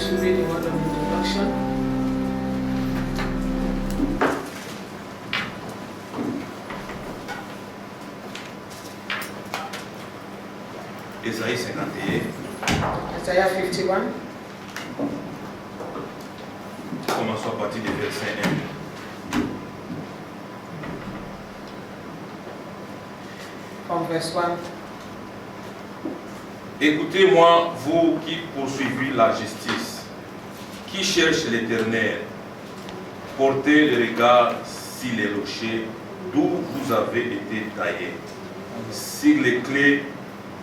to read the word of introduction. Ésaïe 51. Isaiah 51. Commençons à partir du verset 1. From verse 1. Écoutez-moi, vous qui poursuivez la justice, qui cherchez l'Éternel, portez le regard sur les rochers d'où vous avez été taillés, sur les clés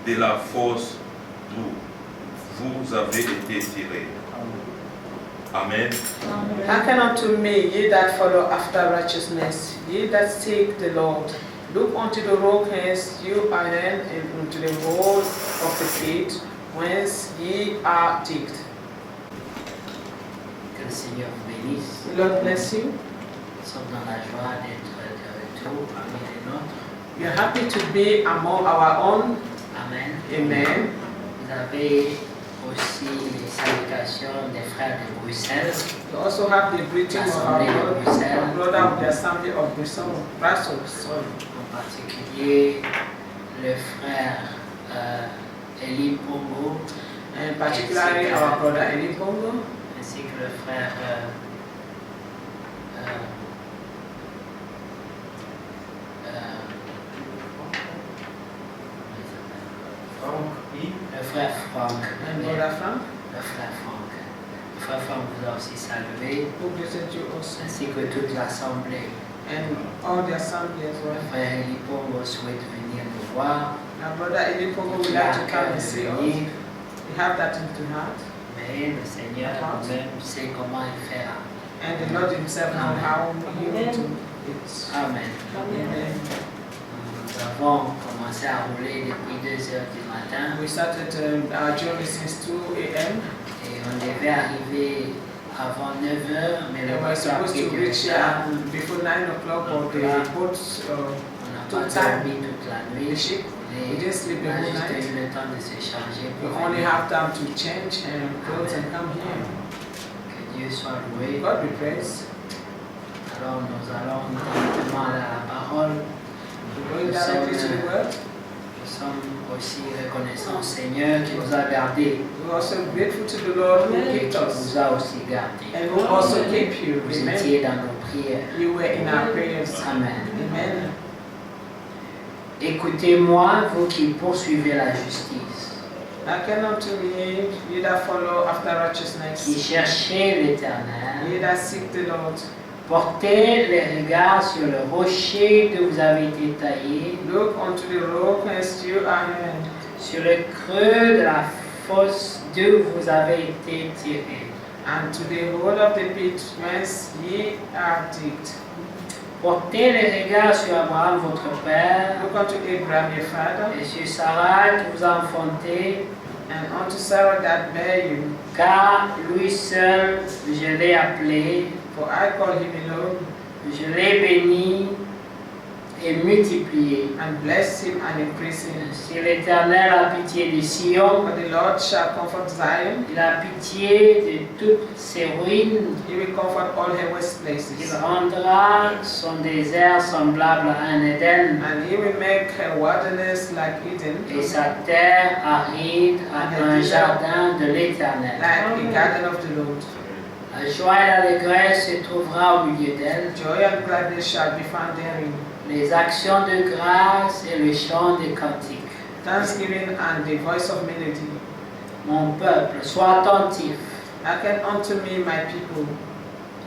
de la fosse d'où vous avez été tirés. Amen. Hearken unto me, ye that follow after righteousness, ye that seek the Lord. Look unto the rock whence you are then, and unto the hole of the pit whence ye are digged. Que le Seigneur vous bénisse. The Lord bless you. Nous sommes dans la joie d'être de retour parmi les nôtres. We are happy to be among our own. Amen. Amen. Vous avez aussi les salutations des frères de Bruxelles. We also have the greeting of our brother of the Assembly of Brussels. En particulier le frère Eli Pongo, And particularly our brother Eli Pongo, ainsi que le frère le frère Franck. and brother Frank, Le frère Franck. Le frère Franck vous a aussi salué, who greeted you also, ainsi que toute l'assemblée. and all the assembly as Le well. frère Eli Pongo souhaite venir nous voir. Our brother Eli Pongo would like to come and see us. We have that in the heart, Mais le Seigneur lui-même sait comment il fera. and the Lord Himself knows how He will do it. Amen. Amen. Nous avons commencé à rouler depuis 2 heures du matin We started our journey since 2 a.m. et on devait arriver avant 9 heures, mais le and we were bateau a supposed pris to du reach retard. before 9 o'clock, but the boat, On n'a tout pas time. dormi toute la the nuit. ship, we Et didn't sleep on the a whole juste night. eu le temps de se changer We pour only venir. have time to change and clothes and come here. Que Dieu soit loué. God be praised. Alors nous allons directement à la parole. We're going directly to the word. Nous sommes aussi reconnaissants au Seigneur qui nous a gardés We're also grateful to the Lord who et kept qui us vous a aussi gardés. and who also kept you. Vous Amen. étiez dans nos prières. You were in our prayers. Amen. Amen. Écoutez-moi, vous qui poursuivez la justice, Hearken unto me, ye that follow after qui righteousness, cherchez l'Éternel. ye that seek the Lord. Portez les regards sur le rocher d'où vous avez été taillé, Look unto the rock whence you are hid, sur le creux de la fosse d'où vous avez été tiré. and to the hole of the pit whence ye are digged. Portez les regards sur Abraham, votre père, Look unto Abraham your father, et sur Sarah qui vous a enfanté, and unto Sarah that bare you. car lui seul je l'ai appelé, For I call him alone, je l'ai béni et multiplié. and bless him and increase him. Si l'Éternel a pitié de Sion, For the Lord shall comfort Zion, il a pitié de toutes ses ruines, he will comfort all her waste il places. rendra son désert semblable à un Éden, And he will make her wilderness like Eden, et sa terre aride à un jardin de l'Éternel. like the garden of the Lord. La joie et l'allégresse se trouvera au milieu d'elle, Joy and gladness shall be found therein. les actions de grâce et le chant des cantiques. Thanksgiving and the voice of melody. Mon peuple, sois attentif. Hearken unto me, my people,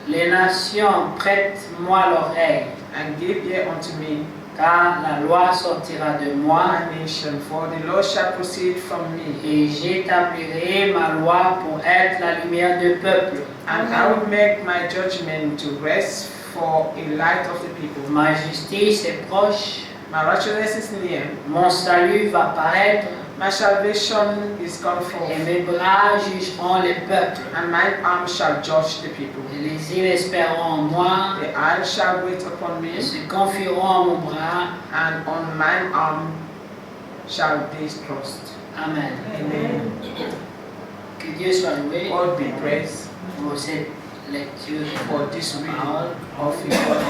Les nations, prête-moi l'oreille, and give ear unto me, car la loi sortira de moi, my nation, for the Lord shall proceed from me, et j'établirai ma loi pour être la lumière du peuple. and I will make my judgment to rest for a light of the people. Ma justice est proche, My righteousness is near, mon salut va paraître, my salvation is come forth, et mes bras jugeront les peuples. and my arm shall judge the people. Et les îles espéreront en moi, The eye shall wait upon me, et se confieront à mon bras. and on mine arm shall they trust. Amen. Amen. Que Dieu Dieu soit loué God be praised pour cette lecture for de this la reading parole. of His word.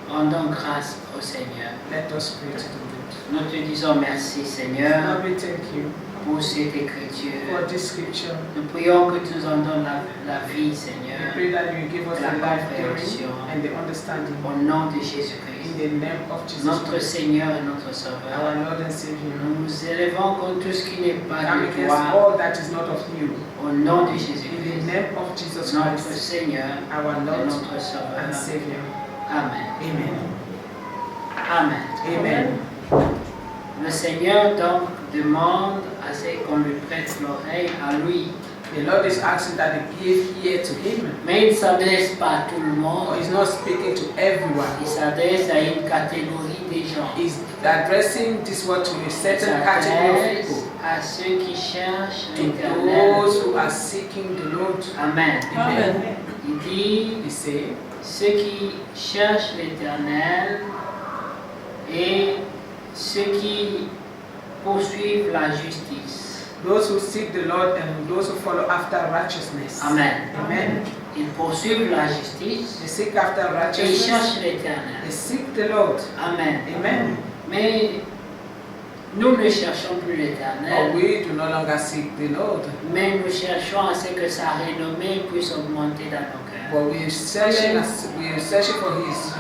Rendons grâce au Seigneur. Let us pray to the Lord. Nous te disons merci, Seigneur, Lord, we thank you pour cette for écriture. this scripture. Nous prions que tu nous en donnes la vie, We Seigneur, pray that you give us la the life compréhension. hearing and the understanding. au nom de In Jésus-Christ, the name of Jesus notre Christ, Seigneur et notre our Sauveur. Lord and Savior. Nous nous élevons contre tout ce qui n'est pas Come de against toi, all that is not of you. au nom de In the Jésus-Christ, name of Jesus notre Christ, Seigneur our et Lord notre and Sauveur. Savior. Amen. Amen. Amen. Amen. Le Seigneur donc demande à ce qu'on lui prête l'oreille à lui. The Lord is asking that they give ear to Him. Mais il ne s'adresse pas à tout le But monde. He's not speaking to everyone. Il s'adresse à une catégorie des gens. He's addressing this word to a Il certain category of s'adresse people. à ceux qui cherchent To l'Éternel. those who are seeking the Lord. Amen. Amen. Il dit, He say, ceux qui cherchent l'Éternel et ceux qui poursuivent la justice. those who seek the Lord and those who follow after righteousness. Amen. Amen. Ils poursuivent la justice They seek after et ils righteousness. cherchent l'Éternel. They seek the Lord. Amen. Amen. Mais nous ne cherchons plus But l'Éternel, we do no longer seek the Lord. mais nous cherchons à ce que sa renommée puisse augmenter dans nos cœurs. But we are searching for His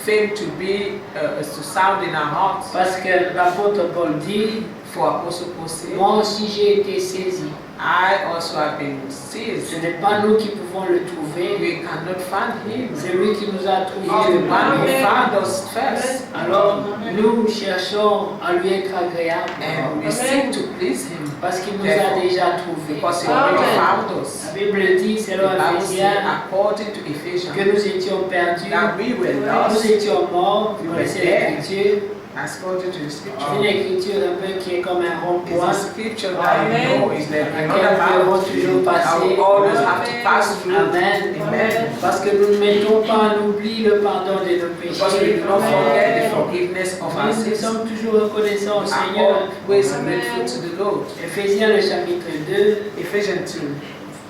fame to be to sound in our hearts. Parce que l'apôtre Paul dit, For Apostle Paul said, moi aussi j'ai été saisi. I also have been Ce seized. n'est pas nous qui pouvons le trouver, We cannot find Him. c'est lui qui nous a He's trouvés. the one who found us first. Alors nous cherchons à lui être agréable And we seek to please Him parce qu'il nous a déjà trouvés. because He already found us. La Bible dit, The selon Bible says, Ephésiens, according to Ephesians, que nous étions perdus, that we were nous lost, étions morts, vous connaissez l'écriture. according to the C'est scripture. une écriture un peu qui est comme un It's rond-point. a scripture that you know is like Laquelle another nous devons toujours I passer. will always have to pass through. Amen. Amen. Parce que nous ne mettons pas en oubli le pardon de nos Because we péchés. do not forget the forgiveness of our Mais nous sins. sommes toujours reconnaissants au We Seigneur. are always grateful to the Lord. Ephésiens le chapitre 2, Ephesians 2,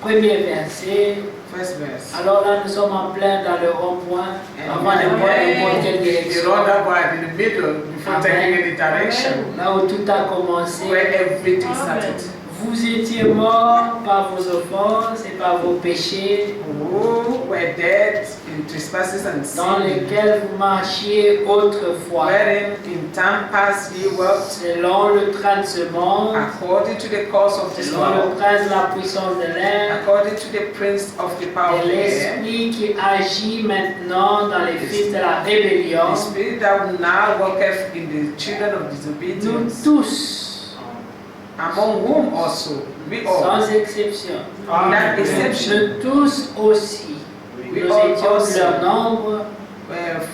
premier verset. first verse. Alors là, nous sommes en plein dans le rond-point, avant de voir n'importe quelle The direction. roundabout in the middle before taking any direction, Là où tout a commencé. where everything started. Vous étiez morts par vos offenses et par vos péchés, Who were dead in trespasses and dans sin, lesquels vous marchiez autrefois, wherein in time past ye walked selon le train de ce monde, according to the course of this selon world, le prince de la puissance de l'air, according to the prince of the power et of the air, l'esprit qui agit maintenant dans les fils de la rébellion. the spirit that now worketh in the children of Nous disobedience, tous, among whom also we all, sans exception, without exception, nous tous aussi, we nous all étions also, leur nombre.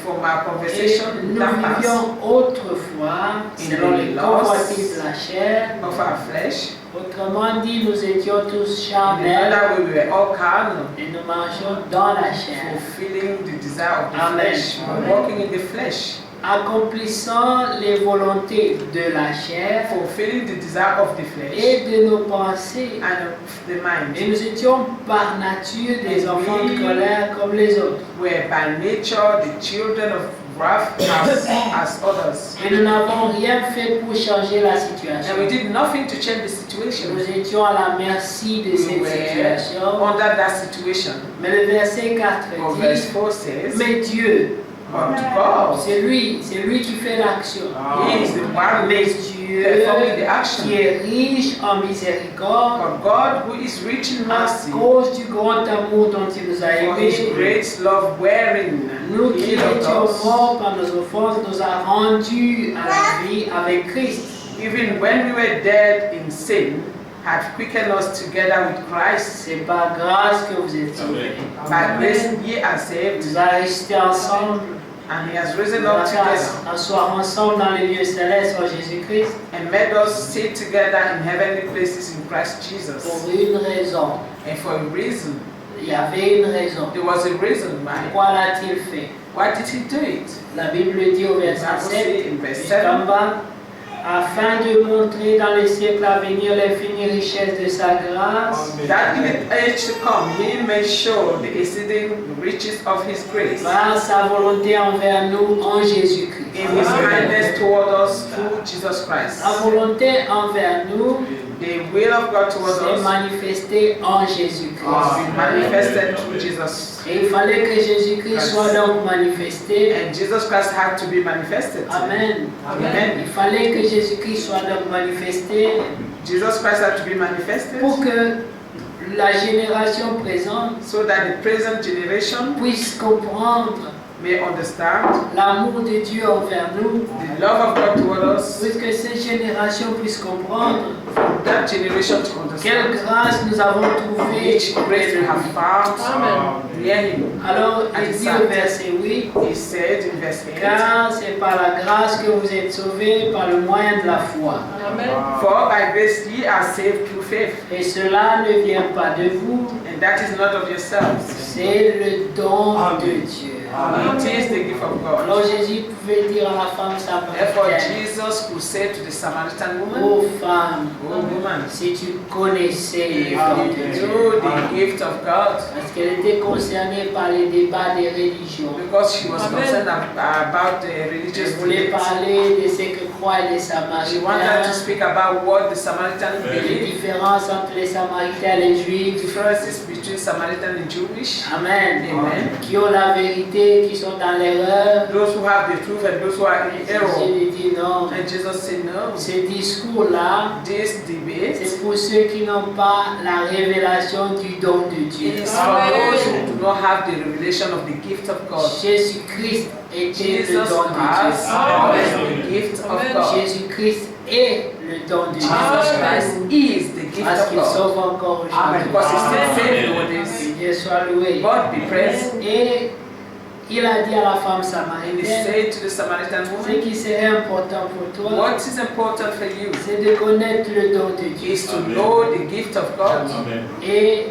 from our Et conversation nous that past, vivions autrefois selon les convoitises de la chair. of our flesh, Autrement dit, nous étions tous in charnels another way we were all carnal, et nous marchions dans la chair, fulfilling the desire of the Amen. flesh, walking in the flesh, accomplissant les volontés de la chair fulfilling the desire of the flesh et de nos pensées. and of the mind. Et nous étions par nature des enfants de colère comme les autres. Were by nature the children of wrath as others. Et nous n'avons rien fait pour changer la And situation. we did nothing to change the situation. Nous étions à la merci de We cette were situation. under that situation. Mais le verset 4 But verse dit, 4 says, mais Dieu, but God, c'est lui qui fait l'action. He is the one Mais who Dieu performing the action. qui est riche en miséricorde, But God, who is rich in à mercy, cause du grand amour dont il nous a for His aimés, great love wherein nous qui He loved étions us, morts par nos offenses, nous a rendus à la vie avec Christ. even when we were dead in sin, hath quickened us together with Christ. C'est par grâce que vous êtes sauvés. By grace ye are saved, Nous a restés ensemble, and He has risen nous up a fait together asseoir ensemble dans les lieux célestes en Jésus-Christ and made us sit together in heavenly places in Christ Jesus. pour une raison. And for a reason, Il y avait une raison. there was a reason why. Pourquoi l'a-t-il fait? Why did He do it? La Bible dit au verset Bible 7, says in verse juste 7, en bas, afin de montrer dans les siècles à venir l'infinie richesse de sa grâce, that in the age to come he may show the exceeding riches of his grace par sa volonté envers nous en Jésus-Christ. in his kindness toward us through Jesus Christ. La volonté envers nous The will of God towards s'est us manifestée en Jésus-Christ. was manifested through Jesus. Et il fallait que Jésus-Christ soit donc manifesté. And Jesus Christ had to be manifested. Amen. Amen. Il fallait que Jésus-Christ soit donc manifesté Jesus Christ had to be manifested pour que la génération présente so that the present generation puisse comprendre may understand l'amour de Dieu envers nous, the love of God toward us, pour que cette génération puisse comprendre that generation to quelle understand grâce nous avons trouvée which grace we have found near him. Alors, il dit au verset 8, He said in verse 8, car c'est par la grâce que vous êtes sauvés par le moyen de la foi. for by grace ye are saved through faith, Et cela ne vient pas de vous, and that is not of yourselves. c'est le don de Dieu. It is the gift of God. Alors Jésus pouvait dire à la femme Therefore samaritaine, Jesus could say to the Samaritan woman, ô femme, "Oh woman, si tu connaissais le if don you de Dieu. knew the gift of God," Parce qu'elle était concernée par les débats des religions. because she was concerned about the Je religious voulais beliefs. parler de ce que croient les She wanted to Samaritains, speak about what the Samaritan les believed, différences entre les Samaritains et les Juifs. differences between Samaritan and Jewish, Amen. Amen. Qui ont la vérité, qui sont dans l'erreur. those who have the truth and those who are in error. Jésus lui dit non. And Jesus said, no, Ce discours-là, this debate c'est pour ceux qui n'ont pas la révélation du don de Dieu. is for those who do not have the revelation of the gift of God. Jésus-Christ était le Jesus don de has Dieu. the gift of God. Jésus-Christ est le don de Jesus Dieu. Christ is the gift Parce of qu'il God. sauve encore Amen. aujourd'hui. Because he still saves Que nowadays. Dieu soit loué. God be praised. Et il a dit à la femme And he samaritaine, said to the Samaritan ce woman, qui serait important pour toi, what is important for you c'est de connaître le don de Dieu. is to know the gift of God. Et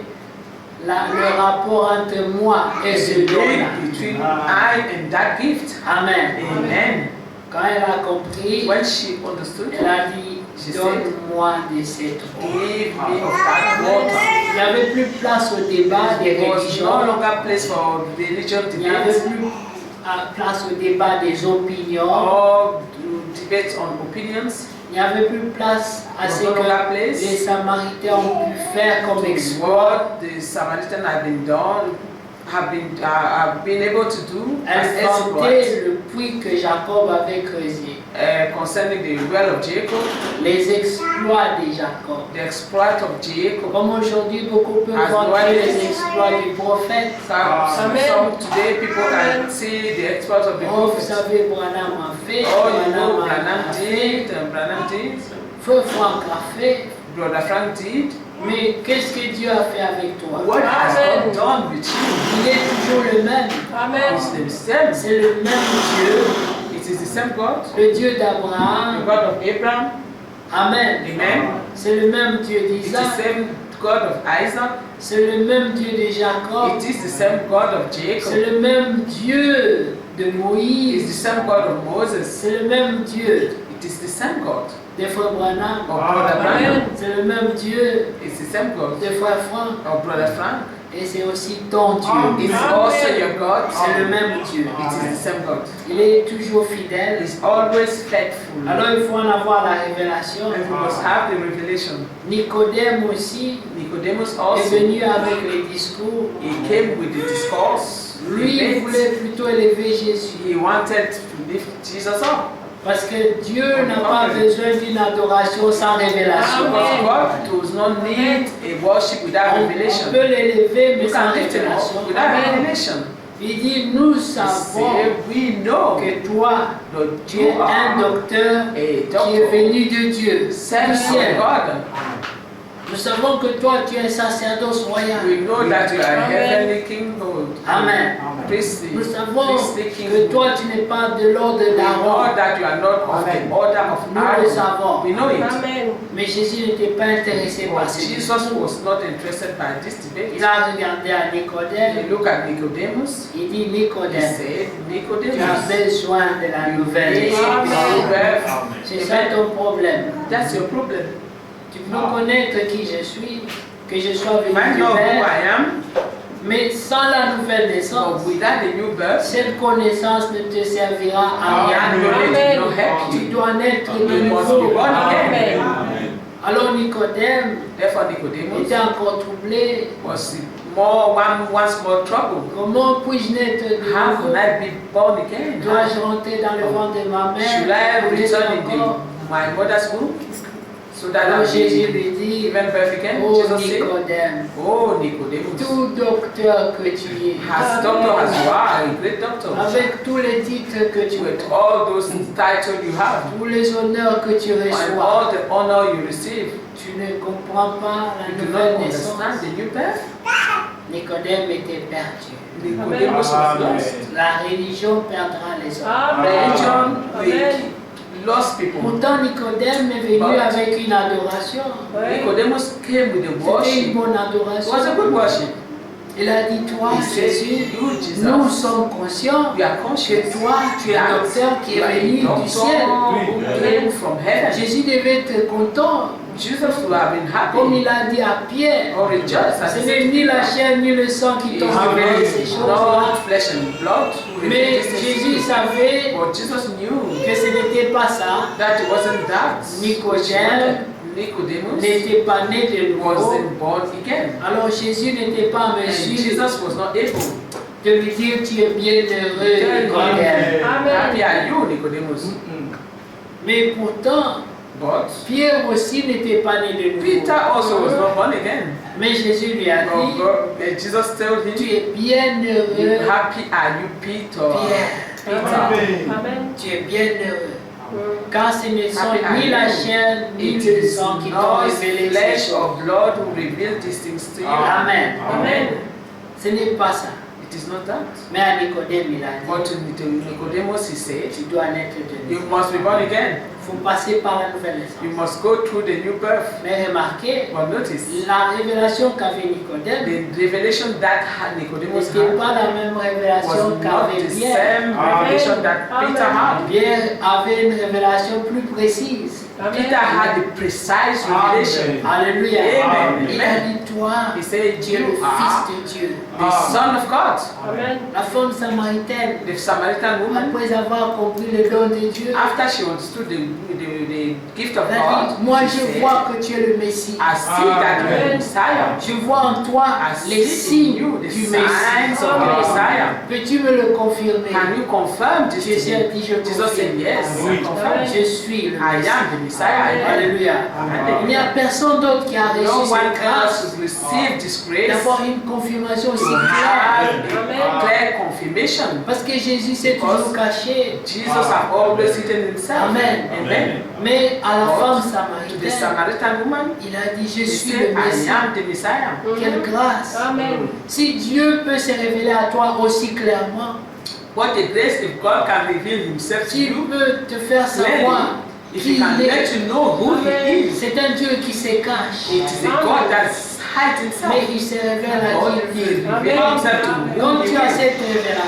le rapport entre moi et There's ce a don-là. link between I and that gift. Amen. Amen. Quand elle a compris, When she understood, elle a dit, donne-moi de cette eau. give me of that water. Il n'y avait plus place au débat des There was no religions. longer place for religion Il n'y avait debates plus place au débat des opinions. or debates on opinions. Il n'y avait plus place à ce No que longer place. les Samaritains ont pu faire comme exploit. What the Samaritan have been done, have been able to do as Elle exploits vantait le puits que Jacob avait creusé. concerning the well of Jacob, Les exploits de Jacob. the exploit of Jacob. Comme aujourd'hui, beaucoup peuvent As vanter well les exploits du prophète. Some today people can see the exploits of the Oh, vous prophet. savez, Branham a fait, Oh, you know, Branham Branham a fait, did, and Branham did, Frère Franck a fait. Brother Frank did. Mais qu'est-ce que Dieu a fait avec toi? What has God done with you? Il est toujours le même. It's the same. C'est le même Dieu, It is the same God. le Dieu The d'Abraham. God of Abraham. Amen. Amen. C'est le même Dieu It's the d'Isaac. same God of Isaac. C'est le même Dieu de Jacob. It is the same God of Jacob. C'est le même Dieu de It's the Moïse. same God of Moses. C'est le même Dieu It is the same God de Frère Branham. of Brother Branham. C'est le même Dieu It's the same God de Frère Franck. of Brother Frank. Et c'est aussi ton Dieu. It's also your God. C'est le même Dieu. It is the same God. Il est toujours fidèle. He's always faithful. Alors il faut en avoir la révélation. And we must have the revelation. Nicodème aussi Nicodemus est also, venu avec les discours. he came with the discourse. Lui, il debate. voulait plutôt élever Jésus. He wanted to lift Jesus up. Parce que Dieu n'a pas besoin d'une adoration sans révélation. Because God does not need a worship without On revelation. peut l'élever, mais You sans can lift him révélation. up without revelation. Il dit, nous He savons said, we know que toi, that tu you es un are docteur a qui est doctor venu de Dieu, sent du from ciel. God. Nous savons que toi, tu es un sacerdoce royal. We know that you are a Amen. heavenly king, Lord. Amen. Priestly, Nous savons priestly king. que toi, tu n'es pas de l'ordre We know d'Aaron. that you are not of the order of Nous le Aaron. savons. We know it. Amen. Mais Jésus n'était pas intéressé par But ce Jesus discours. was not interested by this debate. Il a regardé à He Nicodème. looked at Nicodemus. Il dit, He Nicodème, said, tu as Nicodemus, besoin de la nouvelle you naissance. need birth. C'est ça ton problème. That's your problem. Tu peux connaître qui je suis, que je sois You venu might du know who Père, I am, mais sans la nouvelle but naissance, without the new birth, cette connaissance ne te servira à the rien. knowledge will not help Tu you. dois naître de You must nouveau. be born again. Amen. Alors Nicodème Therefore, Nicodemus était encore troublé. was one small trouble. Comment puis-je naître de How nouveau? can I be born again? Dois-je rentrer dans le ventre de ma Should mère? I pour naître return in encore? my mother's womb so that Alors I'll Jésus be lui dit, given birth again? oh Jesus said, Nicodème, oh Nicodemus, tout docteur que tu es, as doctor as you are, a great doctor, avec tous les titres que tu with as, all those titles you have, tous les honneurs que tu and reçois, all the honor you receive, tu ne comprends pas la you do nouvelle not naissance. understand the new birth? Nicodème était perdu. Nicodemus was lost. La religion perdra les hommes. Amen. Religion Amen. will lost people. Pourtant Nicodème est venu But- avec une adoration. Ouais. Nicodemus came with a C'était une worship. bonne It was a adoration. good worship. Il a dit, toi He said, Jésus, you Jesus, nous sommes conscients you are que conscious. toi, tu es un docteur qui You est are a venu du doctor ciel. who came from heaven. Jésus devait être content, Jesus would have been comme happy il a dit à Pierre. or rejoiced as Ce he n'est said, ni la chair ni le sang qui It t'ont is révélé ces really choses-là. not flesh and blood who Mais revealed these things to Jésus you. savait But Jesus knew que ce n'était pas ça. that it wasn't that. Nicodème Nicodemus n'était pas né de nouveau. wasn't born again. Alors Jésus n'était pas en And mesure Jesus was not able. de lui dire tu es bien heureux, Nicodème. Happy Amen. are you, Nicodemus? Mais pourtant, But Pierre aussi n'était pas né de nouveau. Peter also was not born again. Mais Jésus lui a But dit, Jesus told tu him, es bien heureux, happy are you, Peter. Pierre. Amen. Tu es bien heureux. Car ce ne sont Happy are ni la you. chair ni It le is sang qui t'ont not révélé ces flesh choses. or blood who revealed these things to you. Amen. Amen. Ce n'est pas ça. It is not that. Mais à Nicodème, il a But dit, to Nicodemus he said, tu dois naître de you nouveau. must be born again. Il faut passer par la nouvelle You naissance. must go through the new birth. Mais remarquez, But notice, la révélation qu'avait Nicodème the revelation that had Nicodemus n'était had pas la même révélation was not qu'avait the Pierre. same revelation that Peter had. Pierre avait une révélation plus précise. Peter had the precise revelation. Alléluia. Amen. Il a dit, toi, He said, tu es le you are Fils de Dieu. the Son of God. Amen. La femme samaritaine, The Samaritan woman, après avoir compris le don de Dieu, after she understood the gift of elle a God, dit, moi she je said, vois que tu es le Messie. I see that you are the Messiah. Je vois en toi I les see in signes you the du signs Messie. of the Messiah. Peux-tu me le confirmer? Can you confirm this to Jésus a me? dit, je Jesus said, confirme. yes, I confirm. Je suis le I Messie. am the Messiah. Amen. Alléluia. Il n'y a personne d'autre qui a reçu No one cette grâce else has received this grace d'avoir une confirmation aussi to claire. have a clear confirmation. Parce que Jésus s'est toujours caché. Jesus has always hidden himself. Amen. Amen. Mais à la But femme to the samaritaine, Samaritan woman, il a dit, je he suis said, le I Messie. am the Messiah. Quelle grâce. Amen. Si Dieu peut se révéler à toi aussi clairement, What a grace if God can reveal himself to s'il you. peut te faire savoir If qui he can il let est, you know who he is. c'est un Dieu qui se cache. It is a God that hides himself. Mais il se révèle à God qui il will veut. reveal himself to who Quand he tu as is. cette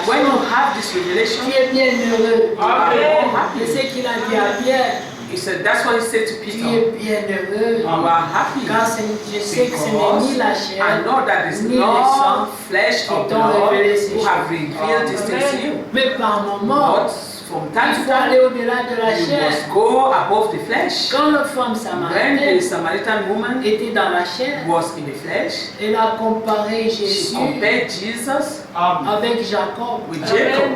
When you révélation, have this revelation, tu es bien heureux. you are more C'est happy. ce qu'il a dit à Pierre. He said, that's what he said to Tu Peter. es bien heureux. You are happy. Car je sais que ce n'est ni la I chair, know that it's ni le not sang flesh or qui t'ont blood révélé ces who have choses. revealed these things to you. mais par moments, But from time il to faut aller time, au-delà de la you chair. must go above the flesh. Quand la femme When the samaritaine Samaritan woman était dans la chair, was in the flesh, elle a comparé she Jésus compared Jesus avec Jacob. with Amen. Jacob.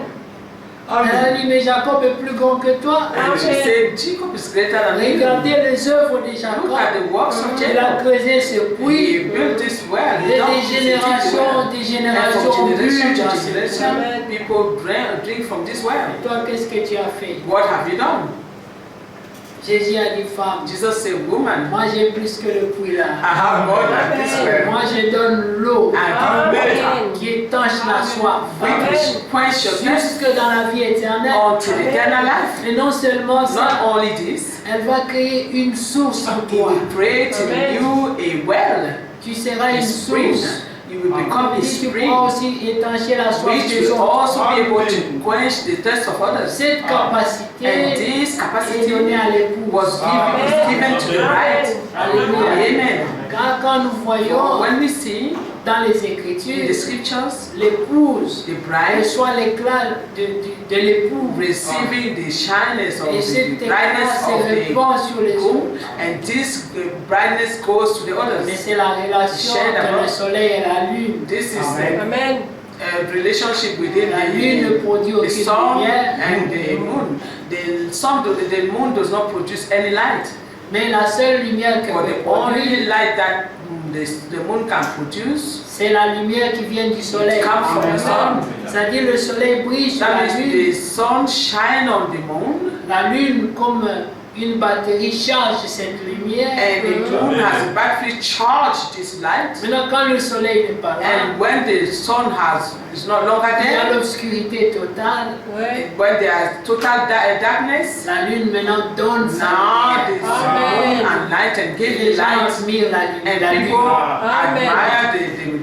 Elle a dit, mais Jacob est plus grand que toi. And she said, Jacob is greater than you. Regardez les œuvres de Look Jacob. at the works of Il a Jacob. creusé ce He puits. built this well. Et He dug des this générations well. des And générations from ont bu generation dans to ce puits. generation, people drink from this well. Toi, qu'est-ce que tu as fait? What have you done? Jésus a dit femme, Jesus said, woman, moi j'ai plus que le puits I là. have more than this well. Moi je donne l'eau I give better, qui étanche la soif which quench your thirst jusque dans la vie éternelle. until eternal life. Et non seulement ça, Not only this, elle va créer une source en He toi. will create in you a well, Tu seras a une spring. source. You will become a Et tu spring, pourras aussi étancher la soif which des will autres. also be able to quench the thirst of others. Cette And capacité this est capacity donnée à l'épouse. was given to the bride. Alléluia. Amen. Car quand nous voyons When we see dans les in the Écritures, scriptures l'épouse the bride reçoit l'éclat de l'époux. receiving the shyness of Et the cet éclat brightness se of the répand sur les groom, autres. and this brightness goes to the Mais others. c'est la relation Share the entre le love. soleil et la lune. This is Amen. a relationship within La lune ne produit the aucune sun lumière, and the moon. The moon does not produce any light, mais la seule lumière qu'elle but peut the only produire, light that the moon can produce, c'est la lumière qui vient du soleil. it comes from the sun. C'est-à-dire le soleil brille sur That la means lune. the sun shine on the moon, La lune, comme une batterie, charge cette lumière. and the moon has a battery charge this light. Maintenant, quand le soleil n'est pas là, And when the sun is no longer il y a there, l'obscurité totale. Ouais. when there is total darkness, La lune maintenant donne sa now the lumière. Amen. moon and light and give Les the gens light, admirent la and lune. people Amen. admire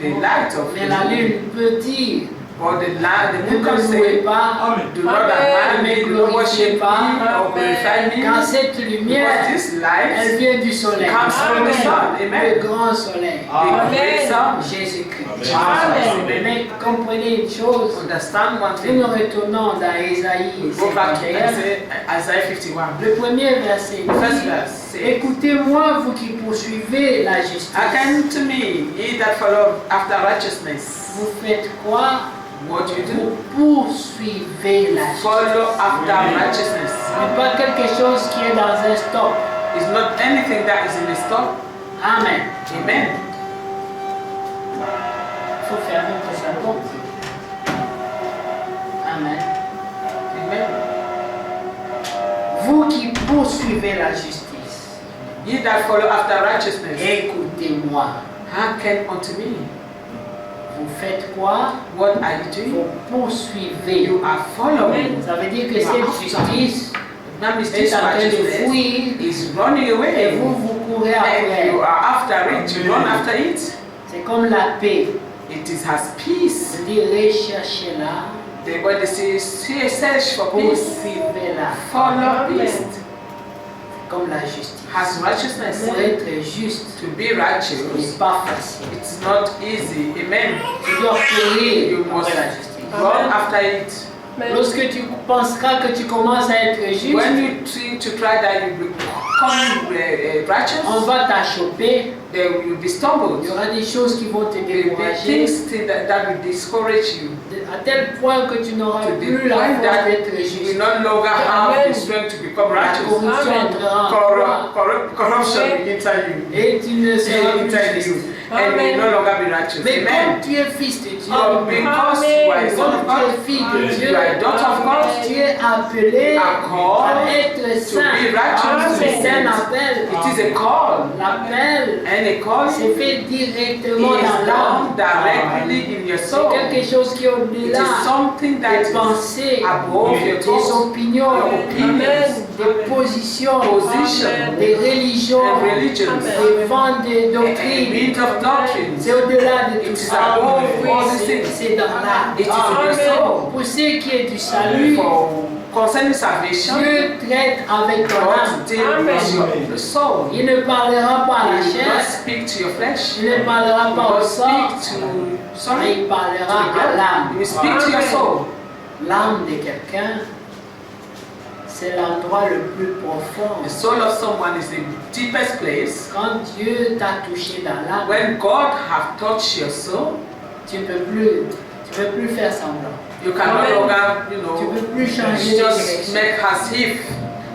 the light of Mais the la moon. lune peut dire, But the ne moon can me louez say, pas, do not Amen. admire me, do not worship me, or glorify me, car cette because lumière, this elle light vient du soleil. comes from the sun. Le Amen. grand soleil. The great sun. Jésus-Christ. Amen. Mais comprenez une chose, Understand one nous thing. nous retournons dans Ésaïe Go back to 51. Isaiah 51. Le premier verset First dit, verse says, écoutez-moi, vous qui poursuivez la justice. hearken to me, ye that follow after righteousness. Vous faites quoi? What do you do? Vous poursuivez la justice. Follow after righteousness. Ce n'est pas quelque chose qui est dans un stock. It's not anything that is in the store. Amen. Amen. Il faut fermer pour sa porte. Amen. Amen. Vous qui poursuivez la justice, Ye that follow after righteousness, écoutez-moi. hearken unto me. Vous faites quoi? What are you doing? Vous poursuivez. You are following. Ça veut dire que cette justice That means est this en train de righteousness fuir is running et away. vous, vous courez And après. you are after it. You run after it. C'est comme la paix. It is has peace. Je dis recherchez-la, When they say search for peace, poursuivez-la. follow Amen. peace. Comme la justice. Has righteousness. Pour être juste, To be ce righteous, n'est pas facile. it's not easy. Amen. Tu dois courir You must après la justice. run after it. Amen. Lorsque tu penseras que tu commences à être juste, When you think to try that you become righteous, on va t'achoper. then you'll be Il stumbled. y aura des choses qui vont te There will be décourager things that will discourage you à tel point que tu n'auras to the plus la point force that d'être you will juste. no longer have Amen. the strength to become La righteous. corruption Amen. entrera en toi Corruption will enter you. et tu ne seras plus Enter juste. you. And you will no longer be righteous. Mais comme Amen. tu es fils de Dieu, But because you are a son comme of tu God, es fille de Dieu, you are a daughter of God, tu es appelé are called à être to saint. be righteous. C'est un appel. It is a call. L'appel And a call is c'est fait directement dans l'âme. done directly in your C'est soul. quelque chose qui est It au-delà is something that des is pensées, above your des thoughts, opinions, your opinions, des positions, position, des religions, and religions, des vents de and doctrine. wind of doctrines. C'est au-delà de It tout is ça. above all these C'est things. c'est dans l'âme. It is in your soul. Pour ce qui est du salut, For concerning salvation, Dieu traite avec ton âme. God deal with your soul. Il ne parlera pas à la He will not chair, speak to your flesh. il ne parlera He pas will au not sang, speak to mais sorry, il to parlera à the blood. l'âme. He will speak to your soul. L'âme de quelqu'un, c'est l'endroit le plus profond. The soul of someone is the deepest place. Quand Dieu t'a touché dans l'âme, When God have touched your soul, tu ne peux plus faire semblant. you can no Amen. longer, Tu ne peux plus changer de just direction. make as if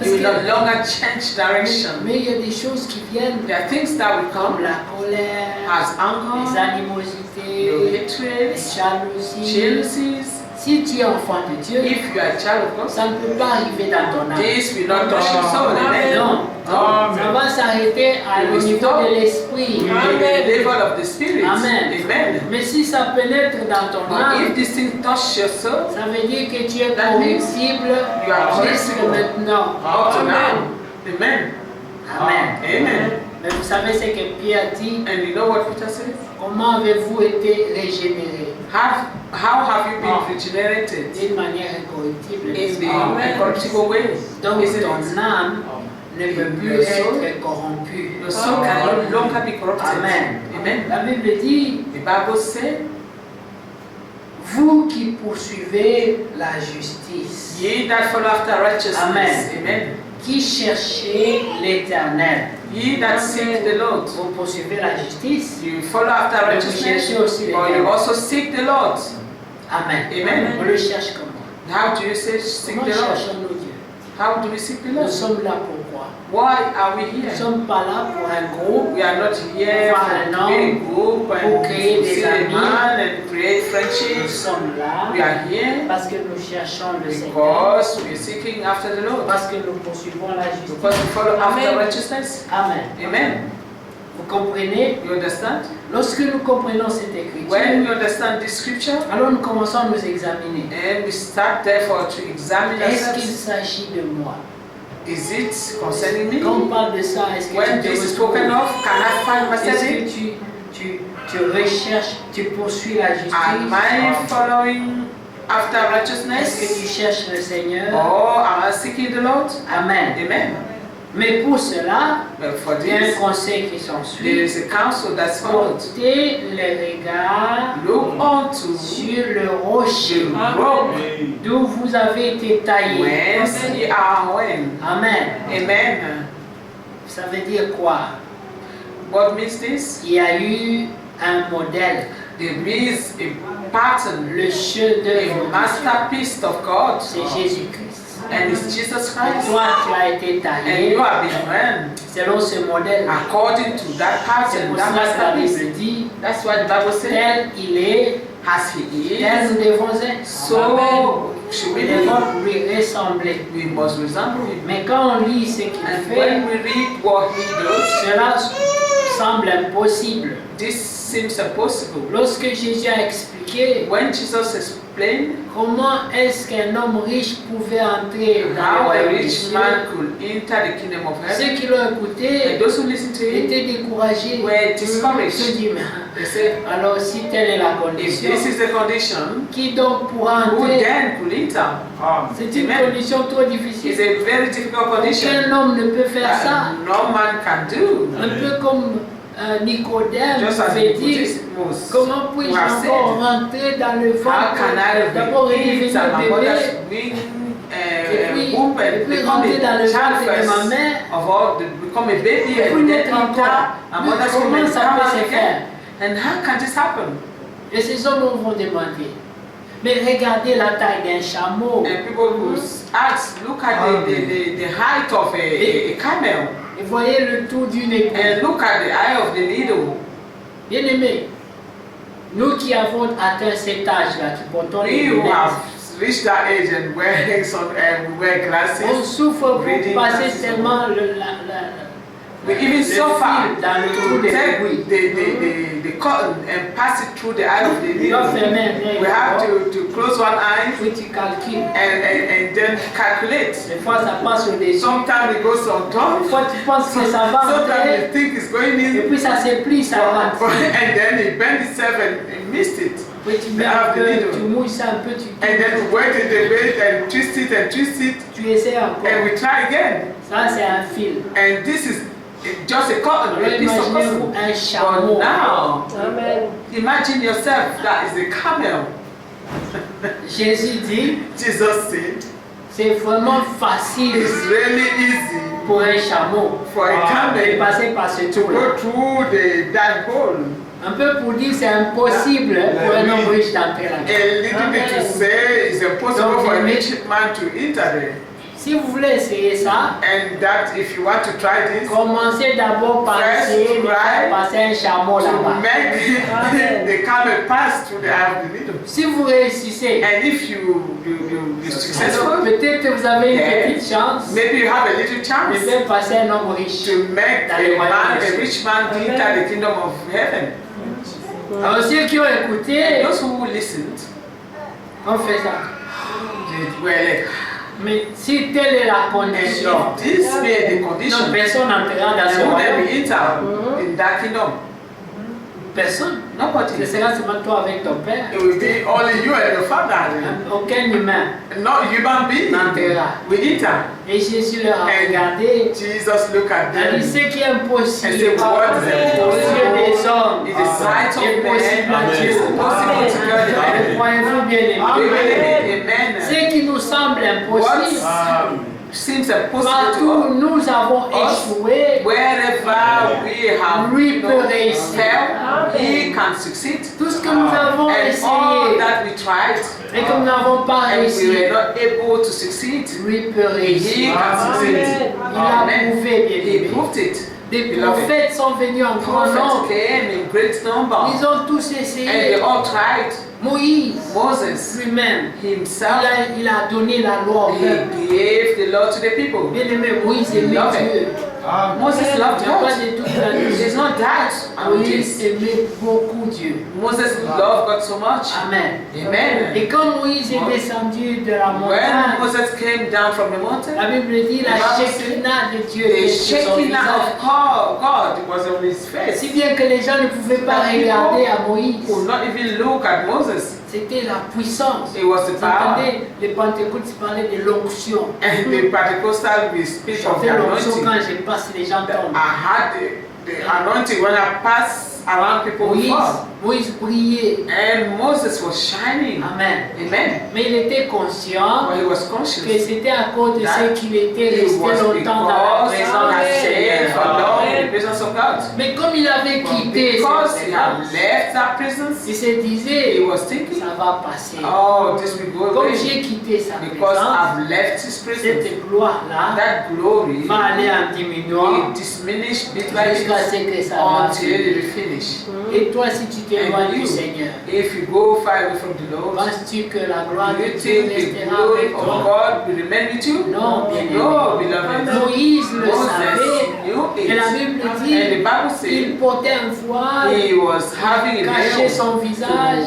you will no longer change direction. Mais il y a des choses qui viennent There are things that will comme come la colère, as les anger, animosités, your les hatred, jalousies. jealousies. Si Si tu es enfant de Dieu, If you are a child of God, ça ne peut pas arriver dans ton âme. this will not touch your soul. Amen. Non, ça va s'arrêter au niveau de l'esprit. The level of the spirit. Amen. Amen. Mais si ça pénètre dans ton But âme, if this thing touches your soul, ça veut dire que tu es That means corruptible you are jusque corruptible. maintenant. up to now. Amen. Amen. Amen. Mais vous savez ce que Pierre dit? And you know what Peter said? Comment avez-vous été régénérés? How have you been regenerated? D'une manière incorruptible. In the incorruptible way. Donc Isn't ton it? âme ne peut plus Your soul? être corrompue. Your soul can no longer be corrupted. Amen. Amen. La Bible dit, The Bible says, vous qui poursuivez la justice, ye that follow after righteousness. Amen. Amen. qui cherchez l'Éternel, Ye that seek the Lord. vous poursuivez la justice. You follow after Mais vous righteousness, cherchez aussi but you l'Éternel. also seek the Lord. Amen. Amen. On le cherche comment? How do you say seek Comment the Lord? cherchons-nous Dieu? How do we seek the Nous Lord? sommes là pourquoi? Why are we Nous ne here? sommes pas là pour un groupe, We are not here Voir for un to be a homme, group pour and créer to des see a amis. man and create nous friendships. sommes là We are here parce que nous cherchons le Seigneur, because we are seeking after the Lord. parce que nous poursuivons la justice. Because we follow after Amen. righteousness. Amen. Amen. Vous comprenez? You understand? Lorsque nous comprenons cette When we écriture, understand this scripture, alors nous commençons à nous examiner. and we start therefore to examine Est-ce qu'il ourselves. s'agit de moi? Is it concerning me? Quand on parle de ça, est-ce que When tu te this is retrouves? spoken of, can I find myself Est-ce in? que tu recherches, tu poursuis la justice? Am I following after Est-ce que righteousness? tu cherches le Seigneur? Or am I seeking the Lord? Amen. Amen. Mais pour cela, But for il y a un this, conseil qui there s'ensuit. is a counsel that's followed. Portez les regards Look unto sur le rocher the rock d'où vous avez été taillés. whence ye are when. Amen. Amen. Ça veut dire quoi? What means this? Il y a eu un modèle, There is a pattern, le chef-d'œuvre, a masterpiece of God, c'est Jésus-Christ. and it's Jesus Et Christ. toi, tu as été And taillé you have been run selon ce modèle. according to that C'est pattern, pour that cela que la masterpiece. Bible dit, That's why the Bible says, tel il est, as he tel is, nous devons être. so should we Nous be. devons lui ressembler. We must resemble him. Mais quand on lit ce qu'il And fait, when we read what he does, cela semble impossible. this seems impossible. Lorsque Jésus a expliqué When Jesus explained comment est-ce qu'un homme riche pouvait entrer dans how le a royaume des rich cieux, man could enter the kingdom of ceux heaven, qui l'ont and écouté those who listen to him, étaient découragés. were Se discouraged. dit, mais They said, alors si telle est la if condition, this is the condition, qui donc pourra who entrer? then could enter? C'est une Amen. condition trop It's difficile. a very difficult condition Aucun homme ne peut faire ça. that no man can do. Un peu comme Nicodème Just as pouvait dire, Nicodemus comment puis-je who have encore said, rentrer dans le how ventre? can I D'abord, il repeat devenir my bébé, mother's wing womb et and puis become rentrer dans a le child ventre de ma first mère. of all, become a baby Et puis and then naître enter encore. a Mais mother's womb comment and ça come peut out se again? faire? And how can this happen? Et ces hommes vont demander, mais regardez la taille d'un chameau. And people will ask, look at the height of a camel Et voyez le tour d'une épée. and look at the eye of the needle. Bien aimé, nous qui avons atteint cet âge-là, qui portons les We who lunettes, have reached that age and wear some we wear on glasses, souffre pour reading passer glasses. tellement We even suffer fil dans le trou to des take aiguilles. the cotton and pass it through the eye of the Tu dois needle. fermer un œil, We have to close one eye puis tu calcules. and then calculate. Des fois ça passe au-dessus. Sometimes it goes on Des top, fois tu penses que ça va sometimes entrer, you think it's going et in, puis ça se plie, ça rentre. and then it bent itself and missed it. Puis tu mets un peu, tu mouilles ça un peu, tu And then we wait in the bed and twist it, tu essaies encore. and we try again. Ça c'est un fil. And this is just a cotton, Alors a piece of imaginez-vous cotton. un chameau. But now, Amen. imagine yourself that is a camel. Jésus dit, Jesus said, c'est vraiment facile it's really easy pour un chameau for a de camel passer par ce to trou-là. go through that hole. Un peu pour dire c'est impossible pour un homme riche d'entrer là-dedans. A little bit to say it's impossible for a rich man to enter there. Si vous voulez essayer ça, And that if you want to try this, commencez d'abord par First, essayer de faire try passer un chameau to là-bas. make the camel passed through the eye of the needle. Si vous réussissez, And if you're alors successful, peut-être que vous avez une Yeah. petite chance maybe you have a little de chance faire passer un homme riche. to make a rich man enter the kingdom of heaven. Alors ceux qui ont écouté, And those who listened, on fait ça. they were like, Mais si telle est la and condition, if this be the non, condition, personne n'entrera dans ce then would royaume. they be enter in that kingdom? Personne. Ce Nobody. sera seulement toi avec ton père. It will be only you and your father. Aucun humain Not human being n'entrera. will enter. Et Jésus leur a regardé. Jesus looked at Il dit them. ce qui est impossible And said, what is aux yeux impossible des hommes in the sight of est possible à man Dieu. is possible to God. Amen. Croyez-vous bien We aimé. believe, amen. Ce qui nous semble impossible, What seems impossible to partout us, nous avons échoué, wherever we have lui peut réussir. failed, he can succeed. Tout ce que nous avons And all essayé that we tried, et que nous n'avons pas and we réussi, were not able to succeed, lui peut he réussir. can succeed. Il a Amen. prouvé, bien He aimé. proved it. Des Beloved. prophètes sont venus en grand Prophets nombre. came in great number, Ils ont tous and they essayé. all tried. Moïse Moses lui-même, himself, il a donné la loi au peuple. he gave the law to the people. Bien aimé, Moïse aimait Beloved. Dieu. Moses Il loved n'y a pas God. de doute là-dessus. There's no doubt on Moïse this. aimait beaucoup Dieu. Moses loved God so much. Amen. Amen. Et quand Moïse est descendu de la When montagne, Moses came down from the mountain, la Bible dit la Shekinah de Dieu the était sur son Shekinah visage. of God was on his face. Si bien que les gens ne pouvaient pas regarder à Moïse. Could not even look at Moses. C'était la puissance. It was the Vous power. entendez, les Pentecôtes parlaient de l'onction. And the Pentecostal will speak of the J'avais l'onction anointing. quand je passe, les gens tombent. I had the anointing when I pass around people Moïse, before. Moïse brillait. And Moses was shining. Amen. Amen. Mais il était conscient But he was que conscious. c'était à cause de That ce qu'il était It resté was longtemps dans la because he présence had du stayed for Seigneur. long in the presence of God. Mais comme il avait quitté Because cette he had présence, left that presence, il se he disait, was thinking, ça va passer. oh, this will go Comme away. j'ai quitté sa Because présence, I've left his presence. cette gloire-là That glory va aller en diminuant will diminish bit by bit jusqu'à ce que ça va until it finir. will finish. Et toi, si tu t'éloignes And du you, Seigneur, if you go far away from the Lord, penses-tu que la gloire do de you Dieu think the restera glory avec of toi? God will remain with you? Non, bien No, aimé. beloved. Moïse le savait. Moses knew Et la it. Bible And the dit Bible says qu'il portait un voile, he was having a cachait veil son visage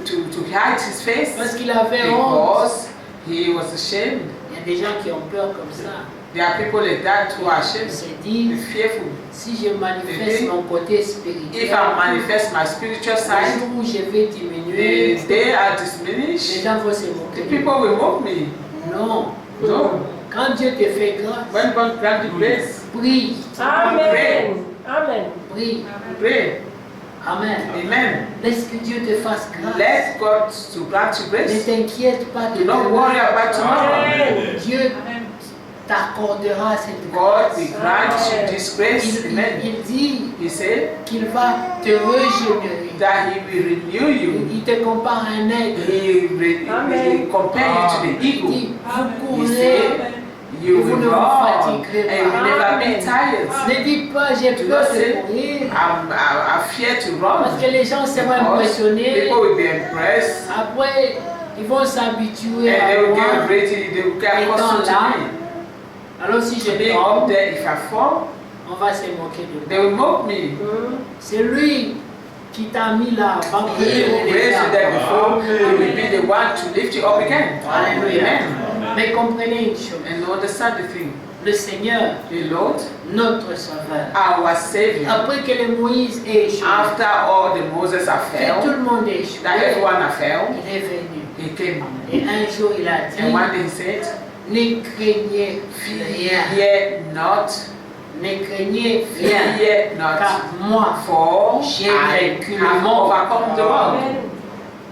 to hide his face parce qu'il avait honte. because he was ashamed. Il y a des gens qui ont peur comme ça. There are people like that who are Ils ashamed, se disent, fearful. si je manifeste mon côté If spirituel, I manifest my spiritual le side, jour où je vais diminuer, the day I les diminish, gens vont se the moquer. people will mock me. Non. No. Quand Dieu te fait grâce, When God grant you grace, prie, Amen. Amen. prie. pray. Amen. Amen. Laisse que Dieu te fasse grâce. Let God to grant you Ne grace. t'inquiète pas de Do not worry demain. about tomorrow. Amen. Dieu t'accordera cette God grâce. will grant you this grace. Amen. Il dit He said qu'il va te régénérer. that He will renew you. Il te compare à un aigle. He compare you to the Il eagle. dit, vous He courez. said you Vous will ne vous run fatiguerez and you will never be tired. Ne dis pas, j'ai Do peur not de say, courir. I fear to Parce run. que les gens seront Because impressionnés. people will be impressed Après, ils vont s'habituer and they à will moi. get ready, they will get accustomed to me. Alors si je Being tombe, up there, if I fall, on va se moquer de they moi. will mock me. C'est lui qui t'a mis là avant que He tu who ne raised you there before, he will be the one to lift you up again. Alléluia. Amen. Mais comprenez une chose. And understand the thing. Le Seigneur, The Lord, notre Sauveur, our Savior, après que le Moïse ait échoué, after all the Moses have que tout failed, le monde ait échoué, that everyone have failed, il est venu. he came. Et un jour il a And one dit, day he said, ne craignez rien, fear not, ne craignez rien, fear not, car moi, for j'ai I vaincu le have monde. overcome the world.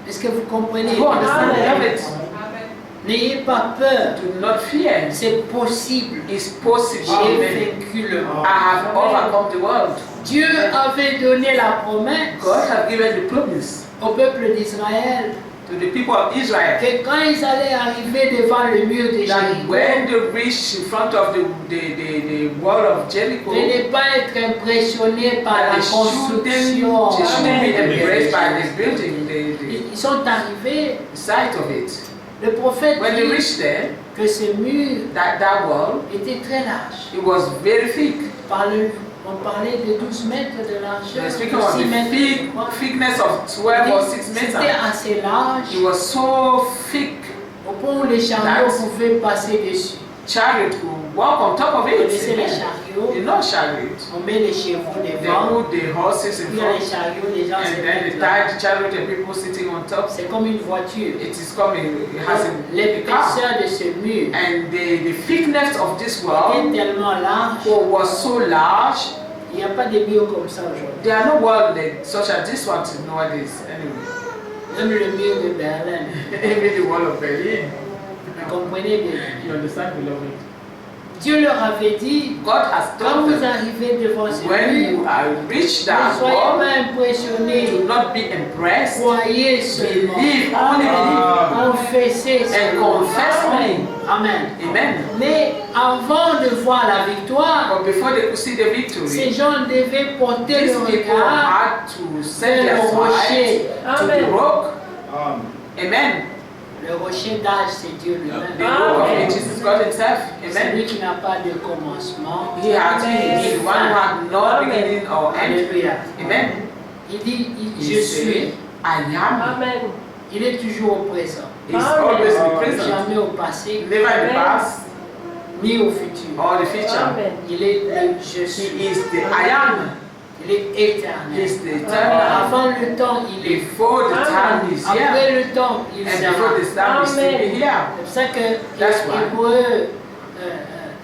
Est-ce que vous comprenez? You understand, Amen. beloved? N'ayez pas peur, Do not fear. c'est possible. It's possible. J'ai Amen. vaincu le monde. I have overcome the world. Dieu avait donné la promesse God have given the promise au peuple d'Israël to the people of Israel que quand ils allaient arriver devant le mur de that Jéricho, when they reach in front of the wall of Jericho, de ne pas être impressionné par that la they construction. shouldn't be impressed by Yeah, the building, Ils sont arrivés, the site of it. le prophète When they dit reached there, que ce mur that wall, était très large. it was very thick. On parlait de 12 mètres de largeur, They're speaking de of 6 the mètres de droit. thickness of 12 or 6 C'était meters. assez large, It was so thick, au point où les chariots pouvaient passer dessus. chariot could walk on top of Vous it. connaissez les Amen. chariots, You know chariot. on met les chevaux They devant, put the horses in il y a les front, chariots, les gens se and then they mettent là. tie the chariot and people sitting on top. C'est comme une voiture. It is coming, it has a car. L'épaisseur de ce mur And the thickness of this était wall tellement large, was so large. il n'y a pas de murs comme ça aujourd'hui. There are no walls such as this one nowadays. Anyway, Même le mur de Berlin, even the wall of Berlin. vous comprenez bien. You understand, beloved? Dieu leur avait dit, God has quand told vous them, arrivez devant ce when mur, you are reach ne that soyez wall, pas impressionnés, do not be impressed. croyez seulement, Believe, only believe, confessez and seulement. confess only. Amen. Amen. Mais avant de voir la victoire, But before they could see the ces victory, gens devaient porter these le people regard had to set vers their le sight rocher. to the Amen. rock. Amen. Le rocher d'âge, c'est Dieu The lui-même. rock of Amen. ages is God Himself. C'est lui Amen. qui n'a pas de commencement. He had Amen. He is the one who had no Amen. beginning or end. Alléluia. Amen. Il dit, He je suis. said, I am. Amen. Il est toujours au présent. He's Amen. always in the present, Jamais au passé, never in the Amen. past ni au futur. or the future. Amen. Il est le je He suis. is the I am. Il est He éternel. is the eternal. Avant le temps, il est. Before the time is here, Après le temps, il and sera. before the time is still Amen. be here. C'est pour ça que That's why. Hébreu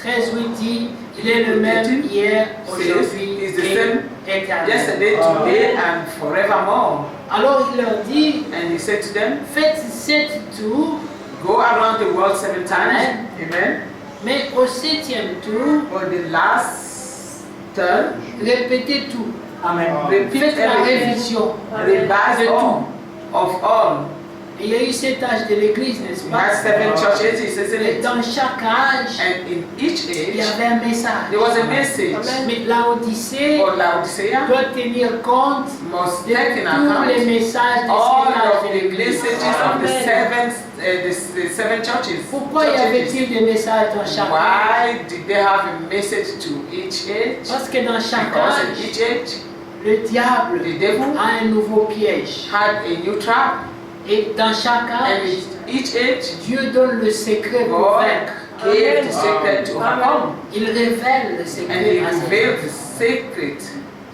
13:8 dit, il est le même hier, aujourd'hui He's the et same éternel. yesterday, today, and forevermore. Alors il leur dit, And He said to them, faites 7 tours, go around the world 7 times. Amen. mais au 7e tour, For the last turn, répétez tout. Amen. Repeat Faites la everything. révision. Revise De all of all. Et il y a eu 7 âges de l'Église, n'est-ce We pas? had 7 church ages, isn't Et it? dans chaque âge, And in each il y age, avait un message. there was a message. Amen. Mais l'Odyssée For Laodicea doit tenir compte must de take in tous les account messages de all ces âges of de the l'Église. messages of the Amen. the seven churches. Pourquoi y Church ages. avait-il des messages dans chaque âge? Why did they have a message to each age? Parce que dans chaque Because in âge, each age, le diable the devil a un nouveau piège. had a new trap. Et dans chaque And âge, in each age, Dieu donne le secret pour God vaincre. gave the secret to overcome. Il révèle le And secret He à ses revealed the enfants. secret.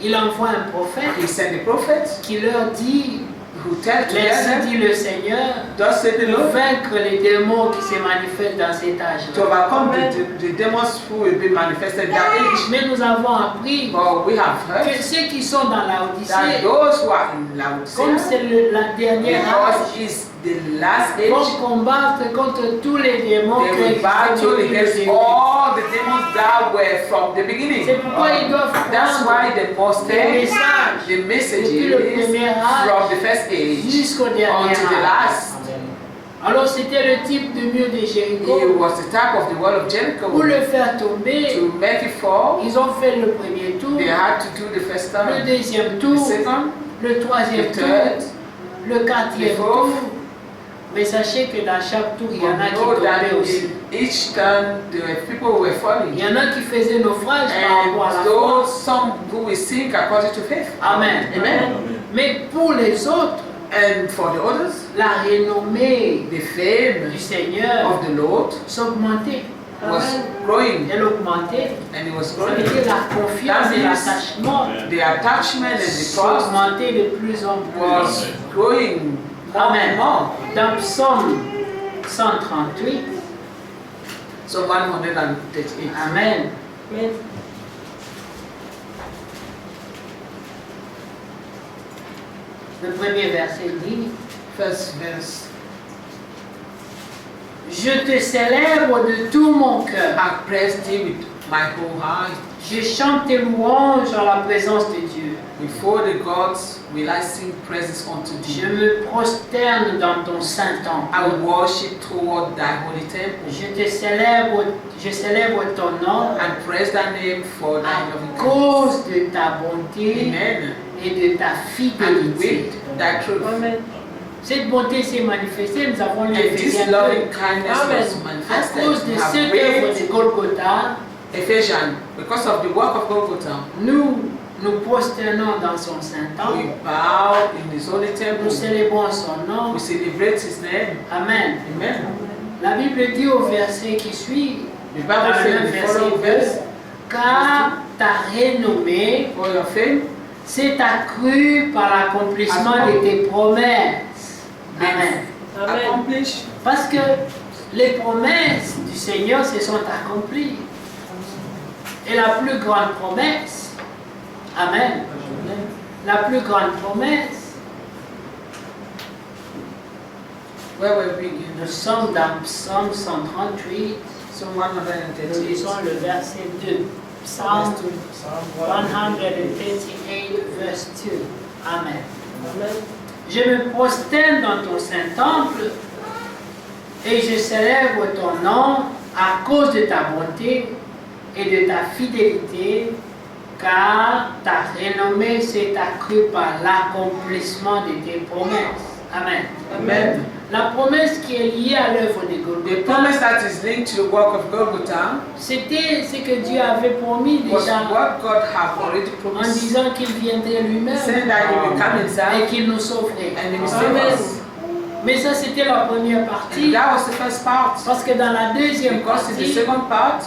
Il envoie un prophète He sent a prophet qui leur dit, who tell to ainsi them, dit le Seigneur, thus said the pour Lord, vaincre les démons qui se manifestent dans cet to âge. overcome Amen. the demons who will be manifested in that age. Mais nous avons appris But we have heard que ceux qui sont dans la that Odyssée, those who are in comme Laodicea, c'est la dernière because âge, it's the last age, vont combattre contre tous les démons they qui will battle existent depuis le against début. all the demons that were from the beginning. C'est pourquoi ils doivent That's prendre why they must les take messages the messages depuis le premier âge from the first age jusqu'au dernier unto the âge. last. Alors c'était le type de mur de It Jéricho. was the type of the wall of Jericho. Pour le faire tomber, To make it fall, ils ont fait le premier tour, they had to do the first le time, deuxième the tour, second, le troisième the tour, third. le quatrième the fourth. tour. Mais sachez que dans chaque tour, il y en a qui Know that tombaient aussi. in each turn the people were Il falling. y en a qui faisaient naufrage par rapport à la And foi. those some who will sink according to faith. Amen. Amen. Mais pour les autres, And for the others, la renommée the fame du Seigneur of the Lord s'augmentait. was growing, Elle augmentait. and it was Ça growing. veut dire la confiance et l'attachement The attachment and the trust s'augmentaient de plus en plus. was growing more and more. Dans Psaume 138, So 138. Amen. Amen. Le premier verset dit, First verse. je te célèbre de tout mon cœur. I praise thee with my whole heart. Je chante tes louanges en la présence de Dieu. Before the gods will I sing praises unto Je thee. me prosterne dans ton saint temple. I worship toward thy holy temple. Je célèbre ton nom And praise thy name for thy à loving kindness. cause de ta bonté Amen. et de ta and fidélité. with thy truth. Amen. Cette bonté s'est manifestée, nous avons lu And this Éphésiens 2. loving kindness Amen. was À manifested. cause de We have cette œuvre read de Golgotha, Ephesians, because of the work of Golgotha, nous nous prosternons dans son saint we temple, bow in his holy temple, nous célébrons son nom. we celebrate his name. Amen. Amen. La Bible dit au verset qui suit, The dans Bible le says même in the verset following 2, verse, car ta renommée for your fame, s'est accrue par l'accomplissement de tes promesses. Amen. Amen. accomplished. Parce que les promesses du Seigneur se sont accomplies. Et la plus grande promesse, Amen, la plus grande promesse, Where were we in nous sommes dans Psaume 138, Psalm nous 138? lisons le verset 2. Psalm 138, verse 2. Amen. Amen. Je me prosterne dans ton saint temple et je célèbre ton nom à cause de ta bonté et de ta fidélité, car ta renommée s'est accrue par l'accomplissement de tes promesses. Amen. Amen. La promesse qui est liée à l'œuvre de The Golgotha, promise that is linked to the work of Golgotha c'était ce que Dieu avait promis was déjà what God had already en promised, disant qu'il viendrait lui-même saying that He will come et Himself qu'il nous sauverait. and He will save Amen. us. Mais ça, c'était la première And partie. that was the first part. Parce que dans la deuxième Because in the partie, second part,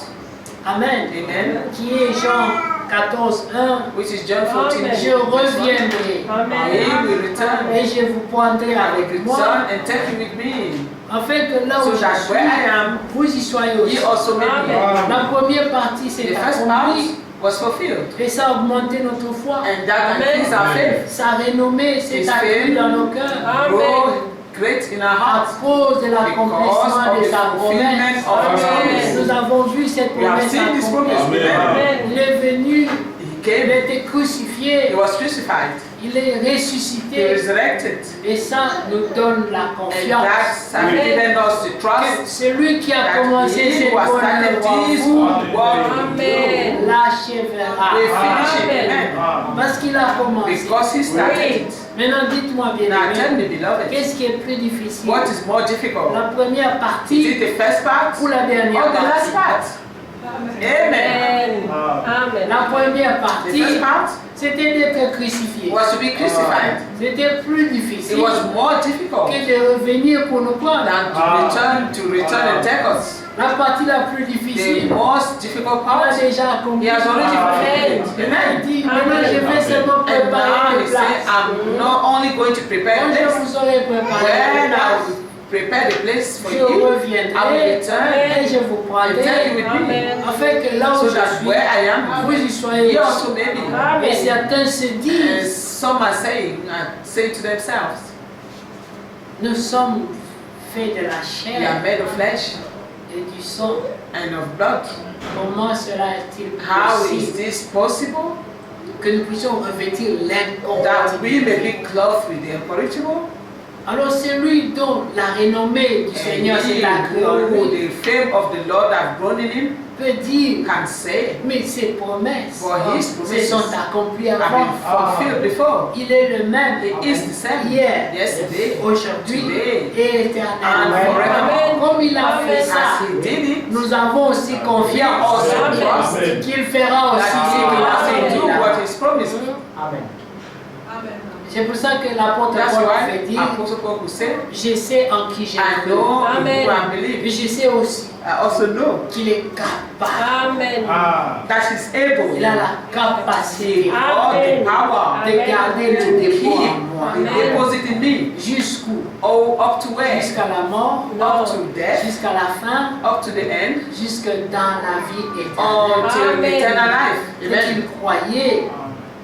Amen, Amen, qui est Jean 14, 1, which is John 14, Amen. je reviendrai Amen. He will return et je vous prendrai and will avec moi, return and take you with me, afin que là où so je that suis, where I am, vous y soyez He aussi. also may be. Amen. La première partie The s'est first part accomplie was fulfilled, et ça a augmenté notre foi. and that Amen. increased our faith, Sa renommée s'est His accrue fame dans nos cœurs Amen. grow great in our à hearts. cause de l'accomplissement de Because of sa the fulfillment promesse. of His Amen. promise. Nous avons vu cette We have promesse seen this accomplie. promise. Amen. Amen. Il est venu, He il came, a été crucifié, He was crucified, il est He ressuscité. resurrected, Et ça nous donne la and confiance that's given us the que trust celui qui a that commencé He cette who has bonne started œuvre en this vous good work Amen. l'achèvera. will finish it. Amen. Amen. Parce qu'il a commencé. Because He started it. Maintenant, dites-moi bien, Now tell me, beloved, qu'est-ce qui est plus difficile? what is more difficult? La première Is partie it the first part ou la or dernière the last partie? part? Amen. Amen. Amen. La première The partie, first part c'était d'être crucifié. was to be crucified. C'était plus It difficile was more difficult que de revenir pour nous prendre. than to return and take us. La partie la plus The difficile, most difficult on a part, déjà accompli. He has already Amen. fulfilled it. Maintenant, il Amen. dit, maintenant je vais seulement And préparer now une He said, place. I'm not only going to prepare a Quand je place, vous aurai préparé when une I place, will prepare the place for je you, I will reviendrai return et je vous and take you prendrai with me, Amen. afin que là où so je that suis, where I am, vous y soyez He aussi. also may be. Et Amen. certains se And disent, some are saying to themselves, nous sommes faits de la we are chair made of flesh et du sang. and of blood. Comment cela est-il How is possible this possible? que nous puissions revêtir That l'incorruptible? we may be clothed with the incorruptible, Alors celui dont la renommée du and Seigneur he s'est accrue en who lui the fame of the Lord have grown in him peut dire, can say, mais ses promesses For his se promises sont accomplies have avant. been fulfilled before. Il est le même He is the same hier, yesterday, aujourd'hui today, et and éternellement. forever. Comme il a fait Amen. ça, As he did it, nous avons aussi we confiance also Amen. trust qu'il fera aussi that ce he qu'il a will fait. do what he's promised. C'est pour ça que l'apôtre That's Paul why fait dire, Apostle Paul could say, je sais en qui j'ai I cru. know in Amen. who I Mais believe. je sais aussi I also know qu'il est capable. Amen. that he's able. Il a la capacité All the power, de garder le dépôt en moi. the deposit in me. Jusqu'où? Oh, up to where? Jusqu'à la mort, Up to death, jusqu'à la fin, up to the end, jusque dans la vie éternelle. until Amen. eternal life. Et Amen. qu'il croyait,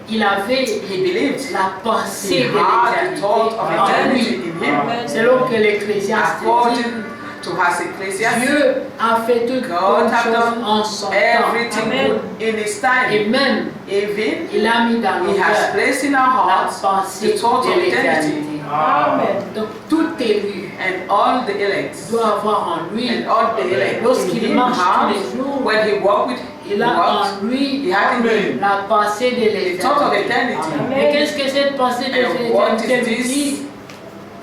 il avait He believed. la pensée He de had the l'éternité thought of en eternity lui. in him. Amen. Selon que l'Ecclésiaste dit, According to as Ecclesiastes, Dieu a fait toutes God bonnes has choses done en son temps. everything Amen. good in his Et time. même, Even il a mis dans nos he has cœurs placed in our la hearts pensée the thought de of eternity. l'éternité. Amen. Donc tout élu And all the elect, doit avoir en lui, and all the elect in lorsqu'il him marche tous have, les jours, when he walk with il Il a en lui He had in him la pensée de the thought of l'éternité. eternity. Et qu'est-ce que cette pensée de And what is l'éternité this dit?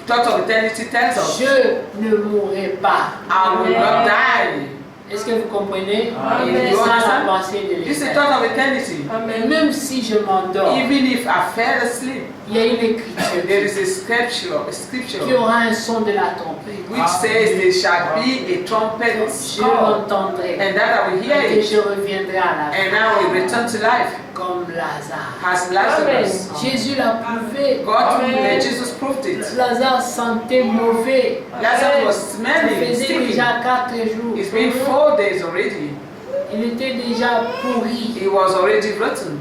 thought of eternity tells us? Je ne mourrai pas. I will not die. Est-ce que vous comprenez? Amen. C'est ça la pensée de This is the l'éternité. thought of eternity. Et Amen. même si je m'endors, Even if I fell asleep, il y a une écriture there is a qui scripture aura un son de la trompette. which says there shall be a trumpet Je call, l'entendrai and that I will hear et it, je reviendrai à la vie and I will return to life comme Lazare. as Lazarus. Jésus l'a prouvé. God, Jesus proved it. Lazare sentait mauvais. Lazarus was Ça smelling, faisait stinking. déjà 4 jours. It's been 4 days already. Il était déjà pourri. He was already rotten.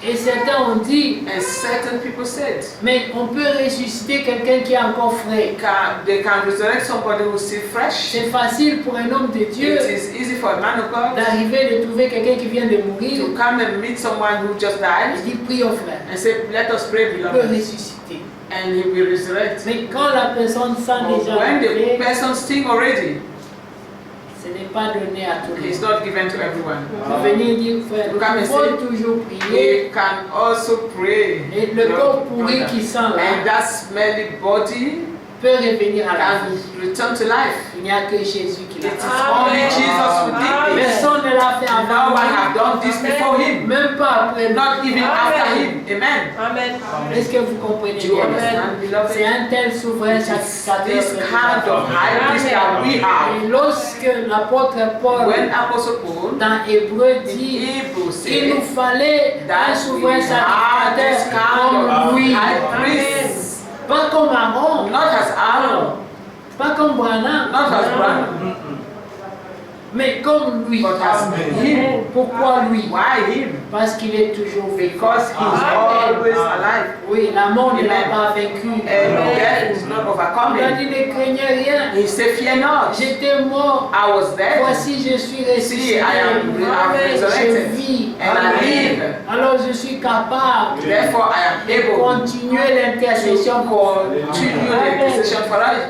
Et certains ont dit, And certain people said, mais on peut ressusciter quelqu'un qui est encore frais. they can resurrect somebody who's still fresh. C'est facile pour un homme de It Dieu is easy for a man of God d'arriver de trouver quelqu'un qui vient de mourir. to come and meet someone who just Il died dit, prions frère, and say, let us pray, il peut beloved, ressusciter. and he will resurrect. Mais quand la personne sent But déjà when the mauvais, person sting already, ce n'est pas donné à tout le it's monde. not given to everyone. De venir dire, frère, Come and il faut say, toujours prier. He can also pray. Et le corps pourri qui sent And là that smelly body peut revenir à la can vie. return to life. Il n'y a que Jésus qui l'a It is fait. only Jesus who did this. Personne ne l'a fait No avant one lui. have done this before him. Même pas après lui. Not even after him. Amen. Amen. Est-ce que vous comprenez Do you bien? understand, beloved? C'est un tel souverain This sacrificateur. kind of high priest that we have. Et lorsque l'apôtre Paul When Apostle Paul dans Hébreu in dit Hebrew il nous said fallait un that we souverain have this sacrificateur kind of comme lui. high priest, Pas comme Aaron, not as Aaron, pas comme Branham, not as Branham, mais comme lui. but as him. Pourquoi lui? Why him? Parce qu'il est toujours vivant. Because he's always alive. Oui, la mort ne l'a Amen. pas vaincu. And death is not Il a overcoming. dit ne craignez rien. He said, fear not. J'étais mort. I was dead. Voici, je suis See, ressuscité. I am Je resurrected. vis. And I live. Alors je suis capable Therefore, I am de able continuer l'intercession to pour continue the intercession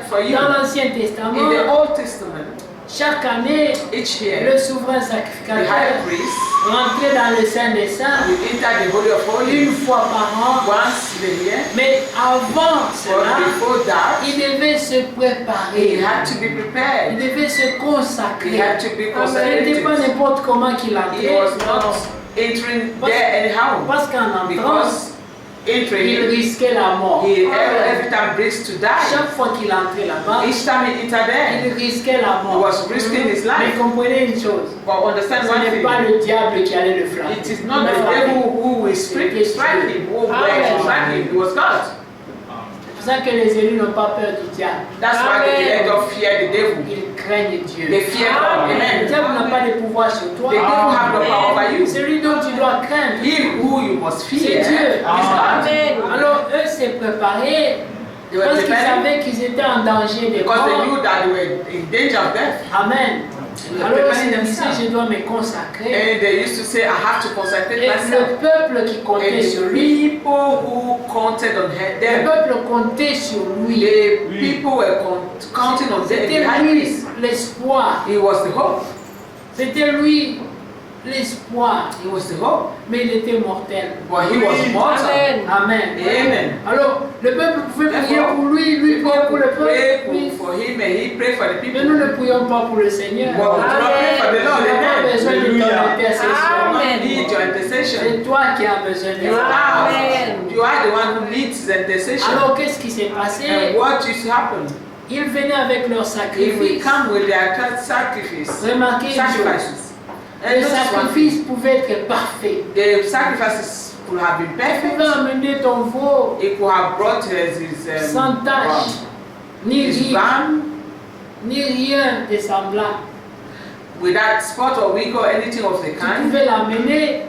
for you. Dans l'Ancien In the Testament, Old Testament, chaque année, each year, le souverain the sacrificateur high priest rentrait dans le Saint des Saints will enter the Holy of une Holies fois par an. once a year. Mais avant But cela, before that, il devait se he préparer. had to be Il prepared. devait se He consacrer. had to be Il n'était pas consecrated. n'importe comment qu'il He entrait. was not entering there anyhow. Parce qu'en entrant, Because il entering, risquait la mort. every time risks to die. Chaque fois qu'il entrait là-bas, Each time he entered there, il risquait la he mort. was risking his Mais life. comprenez une chose, But understand ce one n'est thing. pas le diable qui allait le frapper. It is not the devil who will strike him, who will strike him. It was God. C'est pour ça que les élus n'ont pas peur du diable. That's why the elect don't fear the devil. Ils craignent Dieu. They fear God. Le Amen. diable n'a pas de pouvoir sur The toi. devil have no power over you. Celui dont tu dois craindre, Him who you must fear c'est is Dieu. God. Amen. Alors eux s'est préparés They were parce qu'ils preparing savaient qu'ils étaient en danger de because they mort. knew that they were in danger of death. Amen. They were Alors preparing ils disaient, themselves. je dois me consacrer. And they used to say, I have to consecrate Et myself. le peuple qui comptait And sur the lui, people who counted on le them, peuple comptait sur lui. the people were counting on them. C'était The high lui priest. l'espoir. He was the hope. C'était lui l'espoir. He was the hope. Mais il était mortel. But he was mortal. Amen. Amen. Amen. Alors, le peuple pouvait prier Therefore, pour lui, lui People priait pour le pray peuple. Oui. for him and he prayed for the Mais people. nous ne prions pas pour le Seigneur. But we do not pray for the Tu Lord. n'as pas Amen. besoin de ton Alléluia. intercession. Amen. You need your intercession. C'est toi qui as besoin de You ça. are, Amen. you are the one who needs the intercession. Alors, qu'est-ce qui s'est And passé? what used to happen? Ils venaient avec leur If we sacrifice. come with their sacrifice, Remarquez une chose. sacrifices, and Le notice one sacrifice thing, pouvait être parfait. the sacrifices could have been Tu pouvais perfect. amener ton veau He could have brought his sans tache, ni his rire, ram ni rien de semblable. without spot or wig or anything of the Tu kind, pouvais l'amener.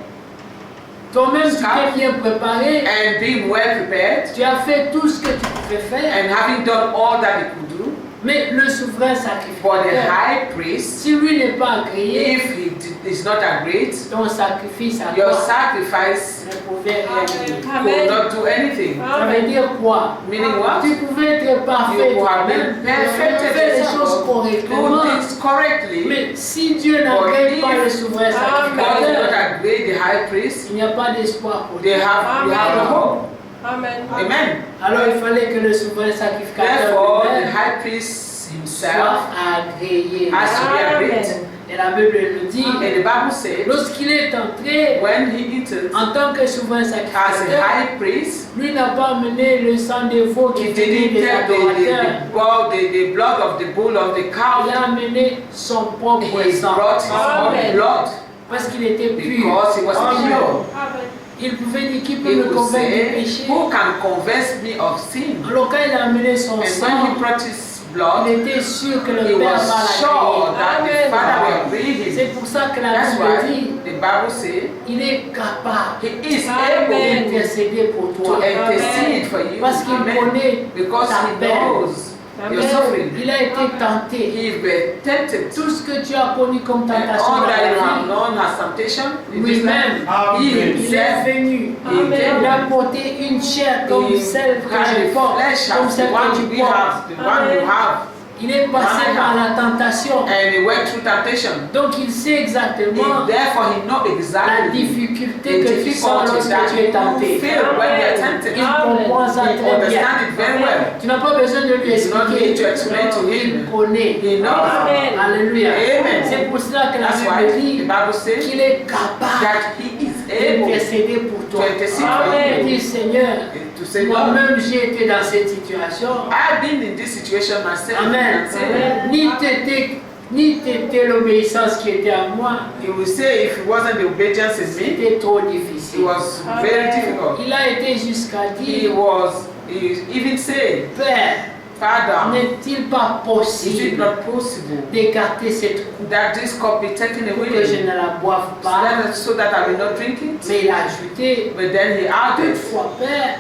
Toi-même, tu t'es bien préparé. and being well prepared, Tu as fait tout ce que tu pouvais faire. and having done all that he could do, Mais le souverain But the sacrificateur, high priest, si lui n'est pas agréé, if he is not agreed, ton sacrifice à your toi sacrifice ne pouvait rien dire. could Amen. not do anything. Ça veut dire quoi? Meaning what? Tu pouvais être parfait, You have toi-même, been perfected faire les yourself, choses do correctement. things correctly. Mais si Dieu n'agrée pas le souverain God did not sacrificateur, agree the high priest. il n'y a pas d'espoir pour They toi. have the hope. Amen. Amen. Alors il fallait que le souverain sacrificateur Therefore, the lui-même high priest himself soit agréé. has to be agreed. Et la Bible le dit, And the Bible says, lorsqu'il est entré when he entered en tant que souverain as a sacrificateur, high priest, lui n'a pas amené le sang des veaux qui he venait didn't des take adorateurs. the blood of the bull of the Il cow. a amené son propre He sang. brought his own Amen. blood Parce qu'il était pur. because he was Amen. pure. Il pouvait dire qui peut He me would convaincre du say, péché. who can convince me of sin? Alors quand il a amené son And when sang, he brought his blood, il était sûr que he le Père was va sure l'agréer. that the Amen. Father will agree him. C'est pour ça que la That's Bible dit, why the Bible says il est capable he is Amen. able d'intercéder pour to toi. intercede for you. Parce qu'il Amen. connaît Because ta he peine. knows your Amen. suffering. Il a été tenté. He was tempted. Tout ce que tu as connu comme And tentation all dans that you la have vie, known as temptation, in this lui-même, life, he il est himself, venu. Amen. Il a porté une chair comme he celle que had je the porte, flesh comme as the celle que one tu we portes. have, the one you have. Il est passé Amen. par la tentation. And he went through temptation. Donc il sait exactement Therefore, he knows la exactly difficulté the que tu sens difficulties lorsque that tu es you tenté. feel when you are tempted. Il comprend ça He très bien. understands it very well. Tu n'as pas besoin de lui You do not need to expliquer. explain to Il him. connaît. He knows. Amen. Alléluia. Amen. C'est pour cela que la That's why Bible the dit Bible says qu'il est capable that he is able d'intercéder pour to toi. intercede for Amen. Il you. dit Seigneur, And to say, Lord, moi-même j'ai été dans cette situation. I've been in this situation myself. Amen. And say, Ni t'étais l'obéissance qui était à moi, he will say if it wasn't the obedience in me, c'était trop it difficile. was very difficult. Il a été jusqu'à He even said, Père, Father, n'est-il pas is it possible not possible d'écarter cette coupe that this cup be taken pour away que je ne la boive pas? so that I will not drink it? Mais il a ajouté, But then he added, toutefois, Père,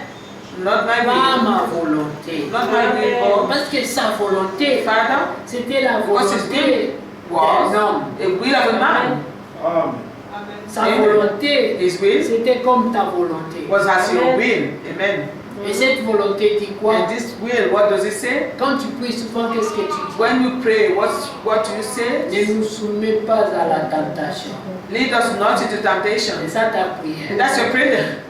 not my pas will, ma volonté. not my will, but Parce que sa volonté, Father, c'était la Because his volonté was d'un homme. a will of a man. Sa Amen. volonté, His will c'était comme ta volonté. was as your Amen. will. Amen. Et cette volonté dit quoi? And this will, what does it say? Quand tu pries souvent, qu'est-ce que tu dis? When you pray, what do you say? Ne nous soumets pas à la tentation. Lead us not into C'est temptation. ça ta prière. That's your prayer.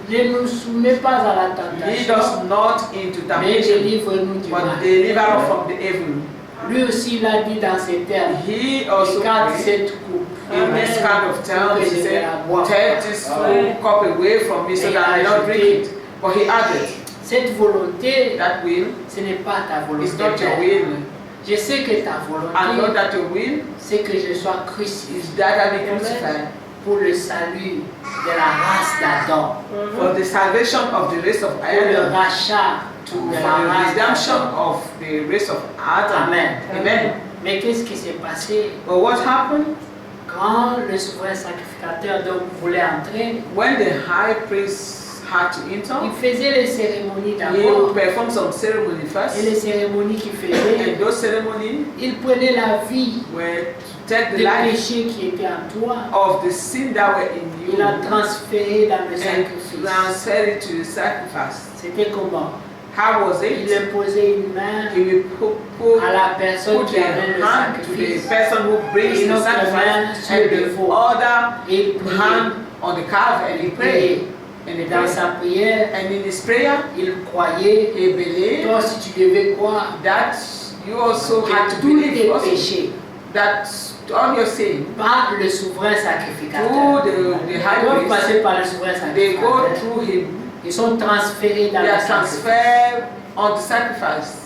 Ne nous soumets pas à la Lead tentation, us not into mais temptation, délivre-nous du but mal. deliver us from the evil. Lui aussi, il a dit dans ces termes, He also écarte prayed cette coupe. in this kind of terms. He said, Amen. take this cup away from me so that I may not drink it. But he added, Cette volonté, that will ce n'est pas ta volonté. is not your Père. will. Je sais que ta I know volonté, that your will c'est que je sois crucifié is that I be crucified pour le salut de la race d'Adam, for the salvation of the race of pour le Adam, rachat for de the la race redemption d'Adam. of the race of Adam. Amen. Amen. Mais qu'est-ce qui s'est passé But what happened quand le souverain sacrificateur donc voulait entrer? when the high priest had to Il enter? faisait les cérémonies He d'abord. performed some ceremony first, Et les cérémonies qu'il faisait, and those ceremonies il prenait la vie were to take the des life péchés qui étaient en toi. of the sin that were in you Il a transféré dans le and sacrifice. transferred it to the sacrifice. C'était comment? How was Il it? imposait une main He will put à la personne put qui the amène le hand to the sacrifice person who brings Et the notre main sacrifice sur and le the veau. other et il priait. hand on the calf and he prayed. And he Et dans prayed. sa prière, And in his prayer, il croyait, he believed toi si tu devais croire, that you also had que to tous believe tes also péchés that all your sin par le souverain sacrificateur, through the ils high doivent priest, passer par le souverain they go sacrificateur. through him. Ils sont transférés dans They le are sacrifice. transferred on the sacrifice.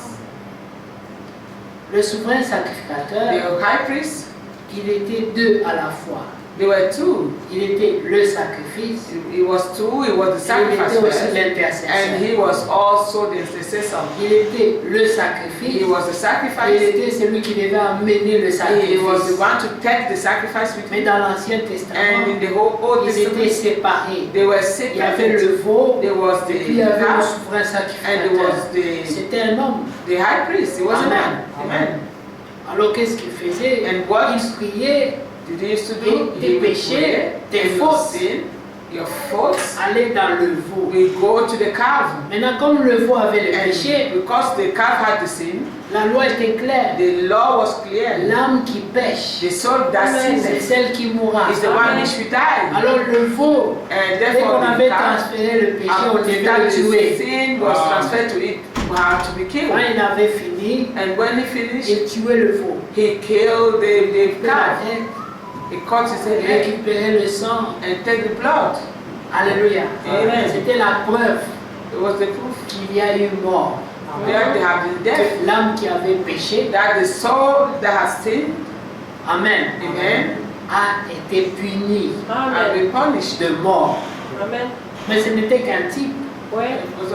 Le souverain sacrificateur, The high priest, il était deux à la fois. They were two. Il était le sacrifice. He was two. He was the Il sacrifice était aussi first, l'intercesseur. and he was also the intercessor. Il était le sacrifice. He was the Il sacrifice. était celui qui devait amener le He was the sacrifice. one to take the sacrifice with Mais him. dans l'Ancien And Testament, in the whole Old ils étaient Testament, séparés. they were Il y avait le separated. veau, There was et puis il y avait le calf, souverain and there sacrificateur. was the C'était un homme. high priest. He was a man. Amen. Alors qu'est-ce qu'il faisait? And what Il priait, did he used to do? tes He would péchés, pray, tes and your fautes, sin, your faults, aller dans le veau. we go to the calf. Maintenant, comme le veau avait le And péché, because the calf had the sin, la loi était claire. the law was clear. L'âme qui pêche, The soul that c'est sinned celle qui mourra. is the one which we die. Alors le veau, And dès therefore, qu'on avait the calf, transféré le péché, on devait after le the tuer. sin was transferred to it, we had to be Quand killed. il avait fini, And when he finished, il tuait le veau. he killed the Il calf. avait He cut his head récupéré le sang. and take the blood. Alléluia. Amen. C'était la preuve It was the proof qu'il y a eu mort. that they have been dead. Que l'âme qui avait péché, That the soul that has sinned, Amen, amen, a été puni have Amen. been punished. de mort. Amen. Mais ce n'était qu'un type. Ouais. It was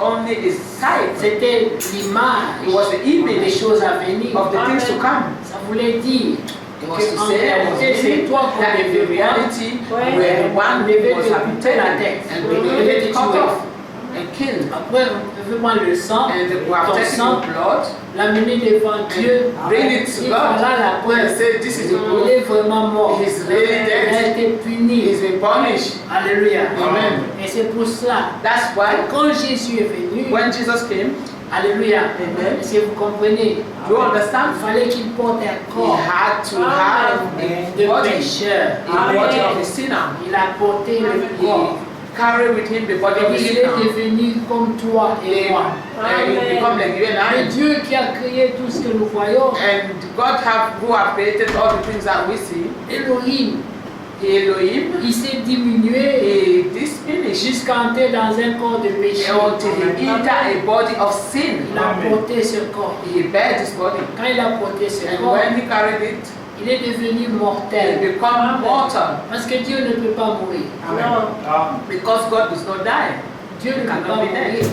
only a sight. C'était l'image It was the des image choses à venir. of the things to come. Ça voulait dire It was que to en say, réalité, c'est toi qu'on that in devait the voir. reality, Ouais. where one devait was te having couper la taken tête. and On they devait te were cut tuer. off and killed. Après, on devait prendre le sang, And we have ton taken sang, the blood, l'amener devant Dieu. bring it to Et God, voilà la and preuve. say, this is the Il proof. est vraiment mort. He's really Il a dead. été puni. He's been punished. Alléluia. Amen. Et c'est pour cela, That's why quand Jésus est venu, when Jesus came, Alléluia, Amen. si vous comprenez, you il understand? fallait qu'il porte un He corps had to have a de body, pécheur. a body of a sinner. Il a porté le corps. He carried with him the body of a Il est sinner. devenu comme toi et moi. And he become like you and Mais I. Dieu qui a créé tout ce que nous voyons, And God who have created all the things that we see, Elohim, Elohim, il s'est diminué he diminished jusqu'à entrer dans un corps de péché. until he entered a body of sin. Il a porté ce corps. He bared his body. Quand il a porté ce And corps, when he carried it, il est devenu he mortel. become mortal. Parce que Dieu ne peut pas mourir. Non. Because God does not die. Dieu ne peut pas Cannot be dead. mourir.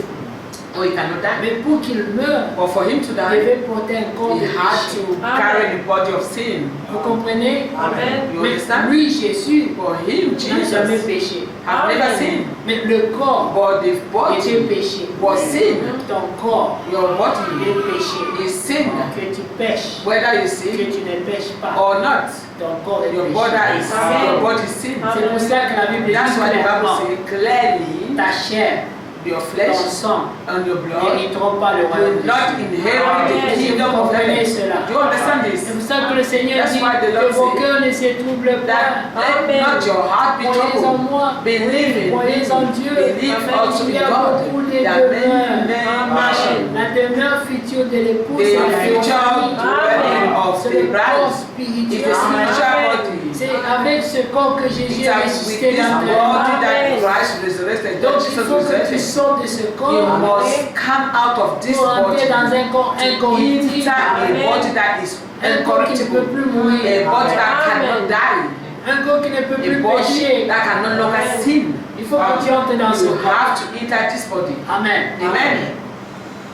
Or he cannot die. Mais pour qu'il meure, But for him to il die, devait porter un corps he de had péché. to carry the body of sin. Vous comprenez? Amen. You Mais understand? lui, Jésus, For him, n'a jamais Jesus péché. have never sinned. Mais le corps But the était body péché. was sin. Ton corps Your est body péché. is sin. Que tu pêches, Whether you que sin tu ne pêches pas. or not, Ton corps est your péché. body is your body is sin. C'est pour ça que la Bible dit That's why the Bible clairement, says clearly, ta chair, your ton flesh sang and your blood n'hériteront pas le royaume will de not Dieu. inherit the Si vous kingdom of comprenez heaven. cela. Do you understand C'est this? pour ça que le Seigneur That's dit why the Lord que vos said cœurs ne se troublent pas. That let Amen. not your heart be Croyez en troubled. moi, Believe in croyez en me. Dieu. Believe also Il in y a God. beaucoup de There are demeures. many mansions. La demeure future de l'épouse, The c'est la future famille. dwelling of C'est the le corps bride is spirituel. the spiritual body. C'est avec ce corps que It's Jésus a with ressuscité this dans le body that Amen. Christ resurrected. Donc That il Jesus faut que tu resurrected. sortes de ce You corps must come out of this pour body entrer dans un corps to incorruptible. enter a Amen. body that is Un corps qui ne peut incorruptible, plus a mourir. body that Amen. cannot die, Un corps qui ne peut a plus body pécher. that can no longer Amen. sin. Il faut que tu entres dans ce You corps. have to enter this body. Amen. Amen.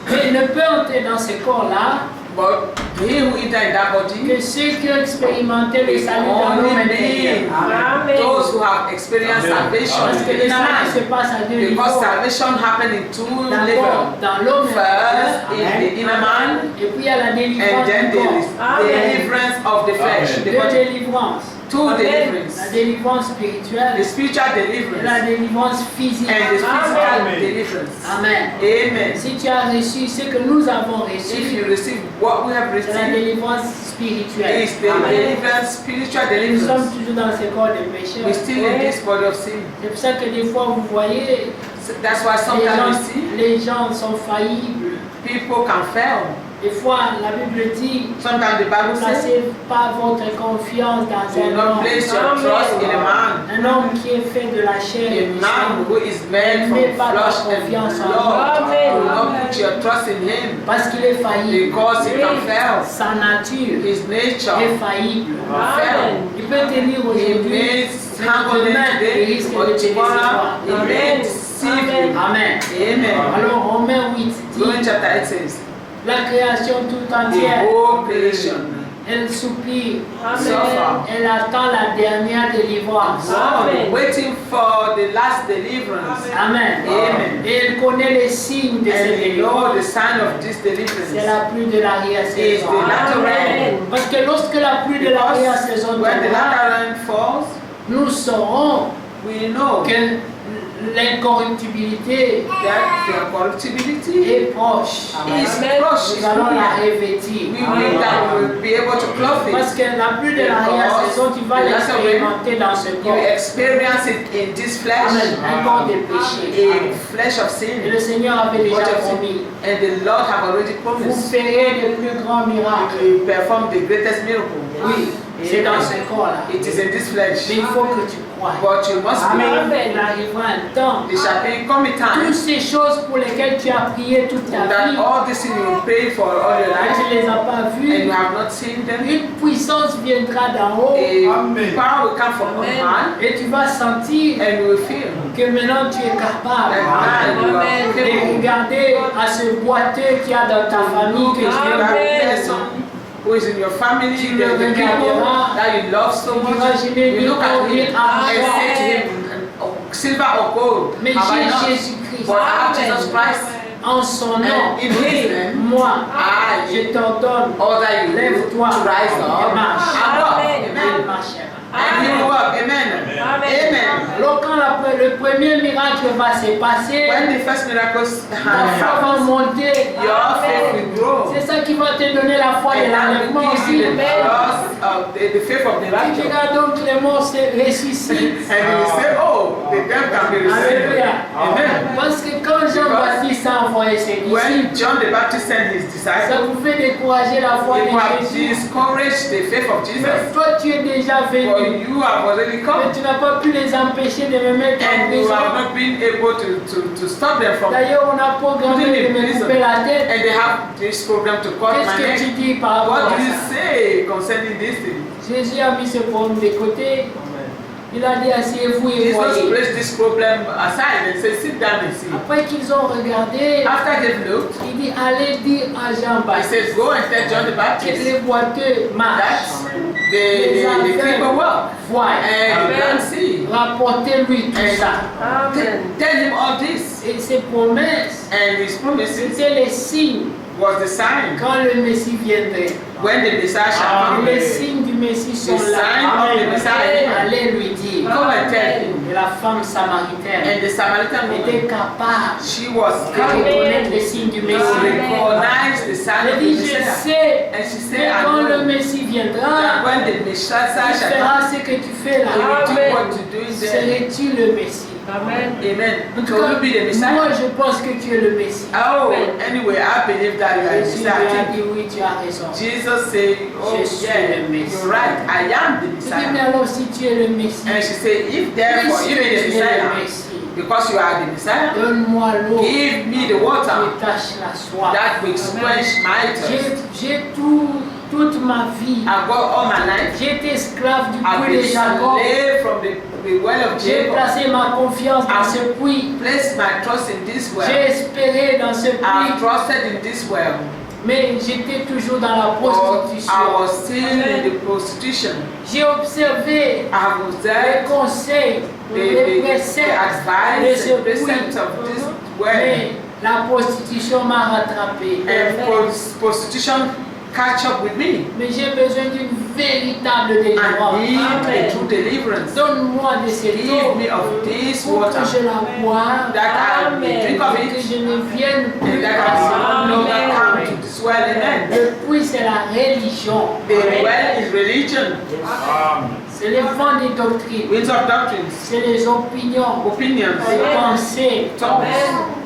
Mais il ne peut entrer dans ce corps-là But he who enter in that body que ceux qui ont expérimenté le is salut dans l'homme only intérieur. being Amen. those who have experienced salvation Parce que le in a salut se man. passe à deux niveaux. Because salvation happened in two D'abord levels. dans l'homme First, intérieur, in the inner man, et puis il y a la délivrance and then du there corps. is the deliverance of the flesh, the Deux body. délivrances. Two Amen. deliverance. La délivrance spirituelle The spiritual et la deliverance délivrance physique. and the physical Amen. deliverance. Amen. Amen. Si tu as reçu ce que nous avons If reçu, you receive what we have c'est la received, délivrance spirituelle. is the Amen. deliverance, spiritual Nous sommes deliverance. toujours dans ce corps de péché. We're still in this body of sin. C'est pour ça que des fois vous voyez, So that's why sometimes we see les gens sont faillibles. people can fail. Des fois, la Bible dit, Sometimes the Bible ne says, placez pas votre confiance dans do un not homme. place your trust in a man. Un homme qui est fait de la chair et A du man sang. who is made from flesh and blood. Do not put your trust in him Parce qu'il est faillible. because he can fail. Sa nature His nature est faillible. fail. Il peut tenir He aujourd'hui, may mais hang on demain, them il today, risque but de te tomorrow décevoir. he may deceive you. Amen. Amen. Alors Romains 8 Romans dit, chapter 8 says, la création toute the entière, whole creation elle soupire, suffer. elle attend la dernière délivrance. One waiting for the last deliverance. Amen. Amen. Et elle connaît les signes de cette And we délivrance. know the sign of this C'est deliverance la pluie de is l'arrière-saison. the latter rain. Parce que lorsque la pluie de l'arrière-saison When the tombera, latter rain falls, nous saurons we know que l'incorruptibilité that the corruptibility est proche. is close. Nous allons la revêtir. We will that will be able to clothe Parce it. que la pluie de l'arrière-saison, tu vas l'expérimenter dans ce You corps. experience it in this flesh, Amen. Un corps de péché. a flesh of Et sin. le Seigneur avait déjà What of sin? promis. And the Lord have already Vous promised ferez de plus grands miracles. to perform the greatest miracle. Oui, c'est dans ce corps-là. It is in this flesh. Mais il faut que tu crois. But you must Amen. believe. Il arrivera un temps. There shall be come a Toutes time ces choses pour lesquelles tu as prié toute ta that vie, all this things you pray for all your et life tu ne les as pas and you vues, have not seen them. une puissance viendra d'en haut A power will come from on high et tu vas sentir and you will feel que maintenant tu es capable that now you are Amen. de capable. regarder à ce boiteux qu'il y a dans ta famille que tu That aimes. person who is in your family, Tu the le people regarderas. that you love so Tu much, diras, je n'ai you ni look at or ni him and argent, say to him, silver or gold, mais have I j'ai not? Jésus-Christ. But I have Jesus Christ, En son nom, and in his name, moi, I je t'ordonne, order you lève-toi to rise et up marche. and walk. Amen. Il Amen. marchera. And you will walk. Amen. Amen. Alors quand le premier miracle va se passer, When the first miracles ta foi va happen, monter. your faith will grow. C'est ça qui va te donner la foi de And that l'enlèvement will give aussi. you the trust of the faith of the Tu righteous. diras donc les morts se ressuscitent. And you will say, oh, the dead can be received. Alléluia. Amen. Parce que quand Jean-Baptiste a envoyé ses disciples, When John the Baptist sent his ça disciples, vous fait décourager la foi it de will Jésus. discourage the faith of Mais Jesus. toi tu es déjà For venu. you have already Mais come, tu n'as pas pu les empêcher de me mettre en and you prison. have not been able to stop them from. D'ailleurs, on a programmé de me couper la tête. And they have this program to cut Qu'est-ce my que tu neck. dis par rapport What à do you ça? say concerning this thing? Jésus a mis ce problème de côté. Il a dit asseyez-vous et Jesus voyez. placed this problem aside and said, sit down and see. Après qu'ils ont regardé, After they've looked, il dit allez dire à he Jean-Baptiste says, go and tell John the que Baptist les boiteux that marchent. the cripple walk Voient. and you can't see. Rapportez-lui tout ça. Amen. Tell him all this. Et ses promesses, And his promises c'était les signes was the sign quand le Messie viendrait. when the Messiah shall Et les come. signes du Messie The sont sign là. of the Messiah. Allez lui dire. Go and tell him. Et la femme samaritaine And the Samaritan était woman, capable she was de able reconnaître les signes du to Messie. recognize the sign Elle of the dit, je Messiah. sais And she que said, I quand le know Messie that viendra, when the Messiah il shall fera come, ce que tu fais he là. will do Amen. what you do in there. Serais-tu le Messie? Amen. Amen. En tout So you be the cas, moi Messiah. je pense que tu es le Messie. Oh, anyway, I believe that you are the Jésus lui a Messiah. dit oui, tu as raison. Jesus said, oh Je suis yeah, le Messie. you're right, I am the Je dis, mais Messiah. alors si tu es le Messie, And she said, if therefore you puisque be the tu es le Messiah, Messie, because you are the Messiah, donne-moi l'eau give me the water qui tâche la soif. that will quench my thirst. J'ai toute ma vie. I've got all my life. J'ai été esclave du I've puits de been Jacob. slave from the well of J'ai Jacob. placé ma confiance dans ce puits. Place my trust in this J'ai well. espéré dans ce I've puits. trusted in this well. Mais j'étais toujours dans la But prostitution. I was still in the prostitution. J'ai observé I have les observed conseils, les the préceptes de advice ce and puits. precepts of this well. Mais la prostitution m'a rattrapé. And prostitution catch up with me. Mais j'ai besoin d'une véritable I délivrance. need Amen. a true deliverance. Donne-moi de cette Give eau me of this pour water que je la boive. that I may drink of Que it je ne vienne plus and that à I ça. will no longer come to this well. Amen. Le puits, c'est la religion. The well is religion, C'est le vent des doctrines. winds of doctrines, C'est les opinions, opinions, les pensées. thoughts.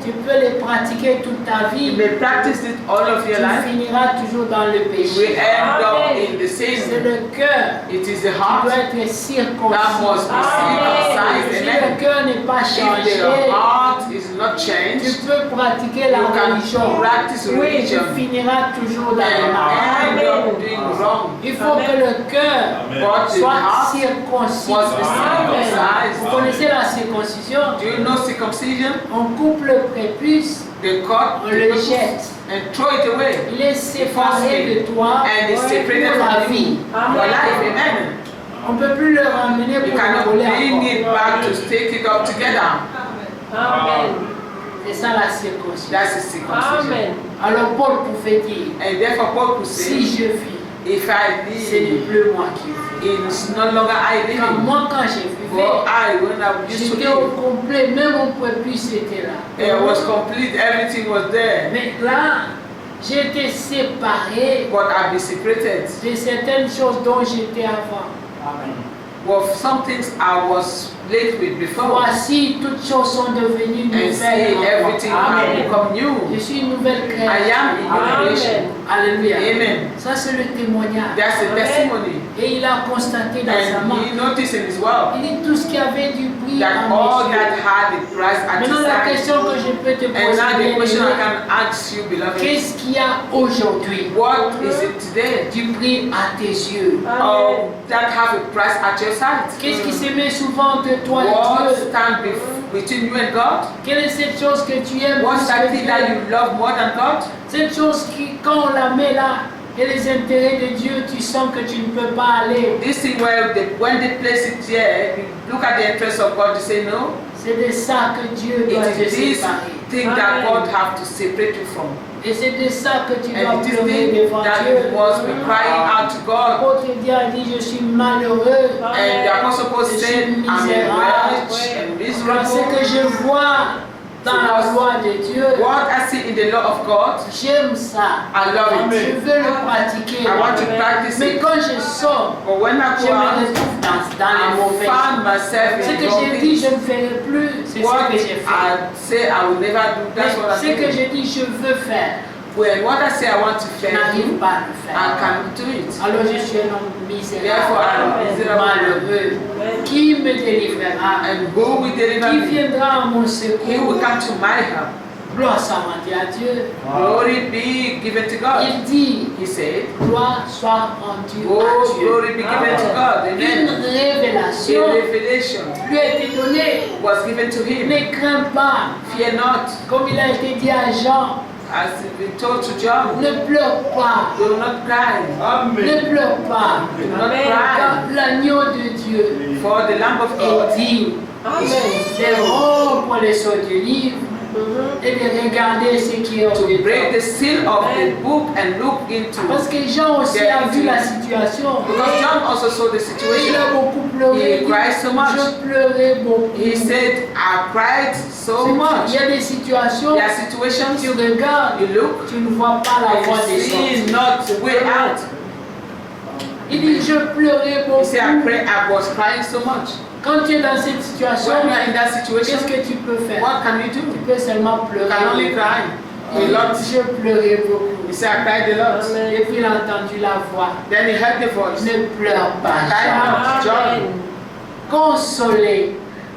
Tu Tu peux les pratiquer toute ta vie. You may practice it all of your Tu life. finiras toujours dans le You will péché. end up Amen. in the C'est sin. le cœur It is the qui heart doit être that circoncis. must be Amen. Si circumcised. le Amen. cœur n'est pas If changé, the heart is not tu changed, peux pratiquer la you can religion. practice Oui, tu religion finiras toujours dans le and mal. end Amen. up doing wrong. Il faut que le cœur Amen. But the soit heart circoncis. must be circumcised. Vous connaissez la circoncision? Do you know circumcision? On coupe le prépuce, They cut on the le prepuce jette. and throw it away. Il est séparé de toi And it's separated pour la from vie. you. Your life, amen. On ne peut plus le ramener You pour le cannot coller bring it encore. back to take it up together. Amen. C'est ça la circoncision. That's the circumcision. Amen. Alors Paul pouvait dire, And therefore Paul could si say, je vis, if I ce n'est live, plus moi qui vis. it's no longer I Car living. moi quand j'ai For vivais, I, when I used to j'étais au live, complet, même mon prépuce était là. it was complete, everything was there. Mais là, j'étais séparé But I've been separated. de certaines choses dont j'étais avant. Well, some things I was late with before. Voici, toutes choses sont devenues And see, nouvelles. everything Amen. has become Je new. suis une nouvelle I créature. am a new creation. Alléluia. Amen. Ça, c'est le témoignage. That's a testimony. Et il a constaté dans sa And main. he noticed in his world Il dit tout ce qui avait du prix that à all mes that yeux. had a price at his Maintenant, la side. question que je peux te And poser, now the bien question I aimé, can ask you, beloved, qu'est-ce qu'il y a aujourd'hui what is it today? du prix à tes yeux? Or that have a price at your side? Qu'est-ce qui se met souvent entre toi et What Dieu? stand between you and God? Quelle est cette chose que tu aimes What's plus that que thing that Dieu? you love more than God? Cette chose qui, quand on la met là, et les intérêts de Dieu, tu sens que tu ne peux pas aller. This thing where when they place it here, you look at the interest of God, you say no. C'est de ça que Dieu doit te It is this séparer. thing that Amen. God have to separate you from. Et c'est de ça que tu dois And it is pleurer thing devant that Dieu. you must be crying out to God. L'apôtre Dieu a dit, je suis malheureux. And the Apostle Paul said, I'm a wretch and Parce que miserable. je vois dans la loi de Dieu, What I see in the law of God, j'aime ça. I love Je it. veux le pratiquer. I want to practice Mais it. quand je sors, But when I je go me out, retrouve dans les I mauvais. found myself Ce in que wrong j'ai dit, things. je ne ferai plus, c'est ce What que j'ai fait. I say I will never do, Mais that's what ce I que do. j'ai dit, je veux faire, When what I say I want to je fail n'arrive do, pas à le I faire. cannot do it. Alors je suis un homme Therefore, I am misérable, miserable. malheureux. Qui me délivrera? And who will deliver Qui me? viendra à mon He will secours? come to my help. Gloire soit rendue à Dieu. Glory be given to God. Il dit, He said, gloire soit rendue oh, à Dieu. glory be given to God. Une Amen. révélation A revelation lui a été donnée. was given to him. Ne crains pas, Fear not. comme il a été dit à Jean, As it been told to John, ne pleure pas, do not cry. ne pleure pas. Do not Amen. cry. Car l'agneau de Dieu For the Lamb of est God digne Amen. de rompre les sceaux du livre et de regarder ce qui est au to break dedans. the seal of the book and look into. Parce que Jean aussi a vu la situation. Because John also saw the Il situation. a beaucoup pleuré. He cried so much. Je pleurais beaucoup. He said, I cried so much. Il y a des situations, There are situations tu regardes, you look tu ne vois pas la voie and des you sorties. see not the way out. Il dit, je pleurais He said, beaucoup. I was crying so much. Quand tu es dans cette situation, When you are in that qu'est-ce situation, que tu peux faire? what can you Tu do? peux seulement You can only pleurer. cry. Il A dit, lot. je pleurais beaucoup. He said, I cried a lot. Amen. Et puis il a entendu la voix. Then he heard the voice. Ne pleure pas, Cry Jean. not, John. Consolez.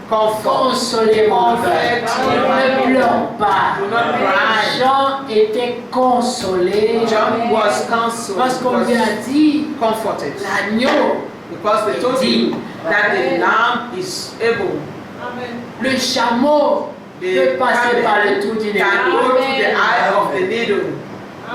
Comfort. Consolez mon frère. Ne pleure pas. Do not cry. Jean était consolé. John was counseled. Parce qu'on lui Was a dit, comforted. l'agneau, Because they told him that the lamb is able. le chameau peut passer par le trou d'une Can go to the épée. eye of the needle.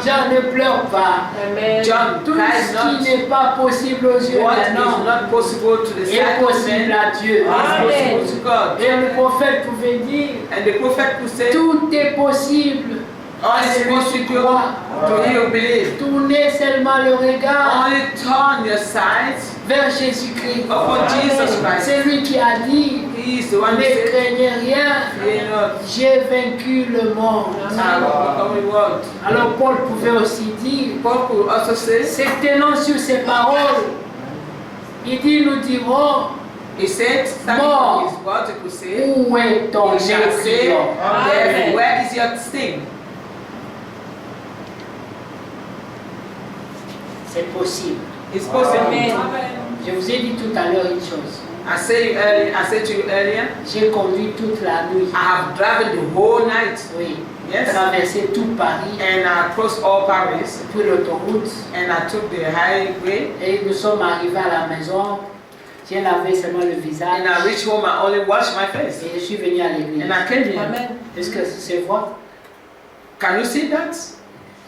Jean ne pleure pas. Amen. John Tout cried ce not. qui n'est pas possible aux yeux What d'un is homme not possible to the sight est of possible men à Dieu. is Amen. possible to God. Et le prophète pouvait dire, And the prophet could say, tout est possible all à is celui qui possible croit. to he who believes. Tournez seulement le regard Only turn your sight vers Jésus-Christ. upon Jesus Christ. C'est lui qui a dit, He is the one who ne said, craignez rien, fear not, j'ai vaincu le monde. I will overcome the world. Alors Paul pouvait aussi dire, Paul could also say, se tenant sur ces paroles, il dit, nous dirons, He said, standing Mort. on his word, he could say, où est ton he shall say, nécrosion? "Death, where is your sting?" C'est possible. It's possible. Amen. Je vous ai dit tout à l'heure une chose. I said to you earlier, J'ai conduit toute la nuit. I have driven the whole night. Oui. Yes. Traversé tout Paris, And I crossed all Paris, puis l'autoroute. and I took the highway, Et nous sommes arrivés à la maison. J'ai lavé seulement le visage. and I reached home. I only washed my face, Et je suis venu à l'église. and I came here. Amen. Est-ce que c'est vrai? Can you see that?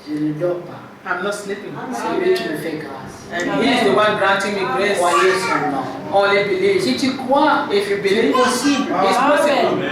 Je ne dors pas. I'm not sleeping. C'est lui qui me fait grâce. And he is the one granting me grace. Croyez son nom. Only believe. Si tu crois, If you c'est believe, possible. it's possible.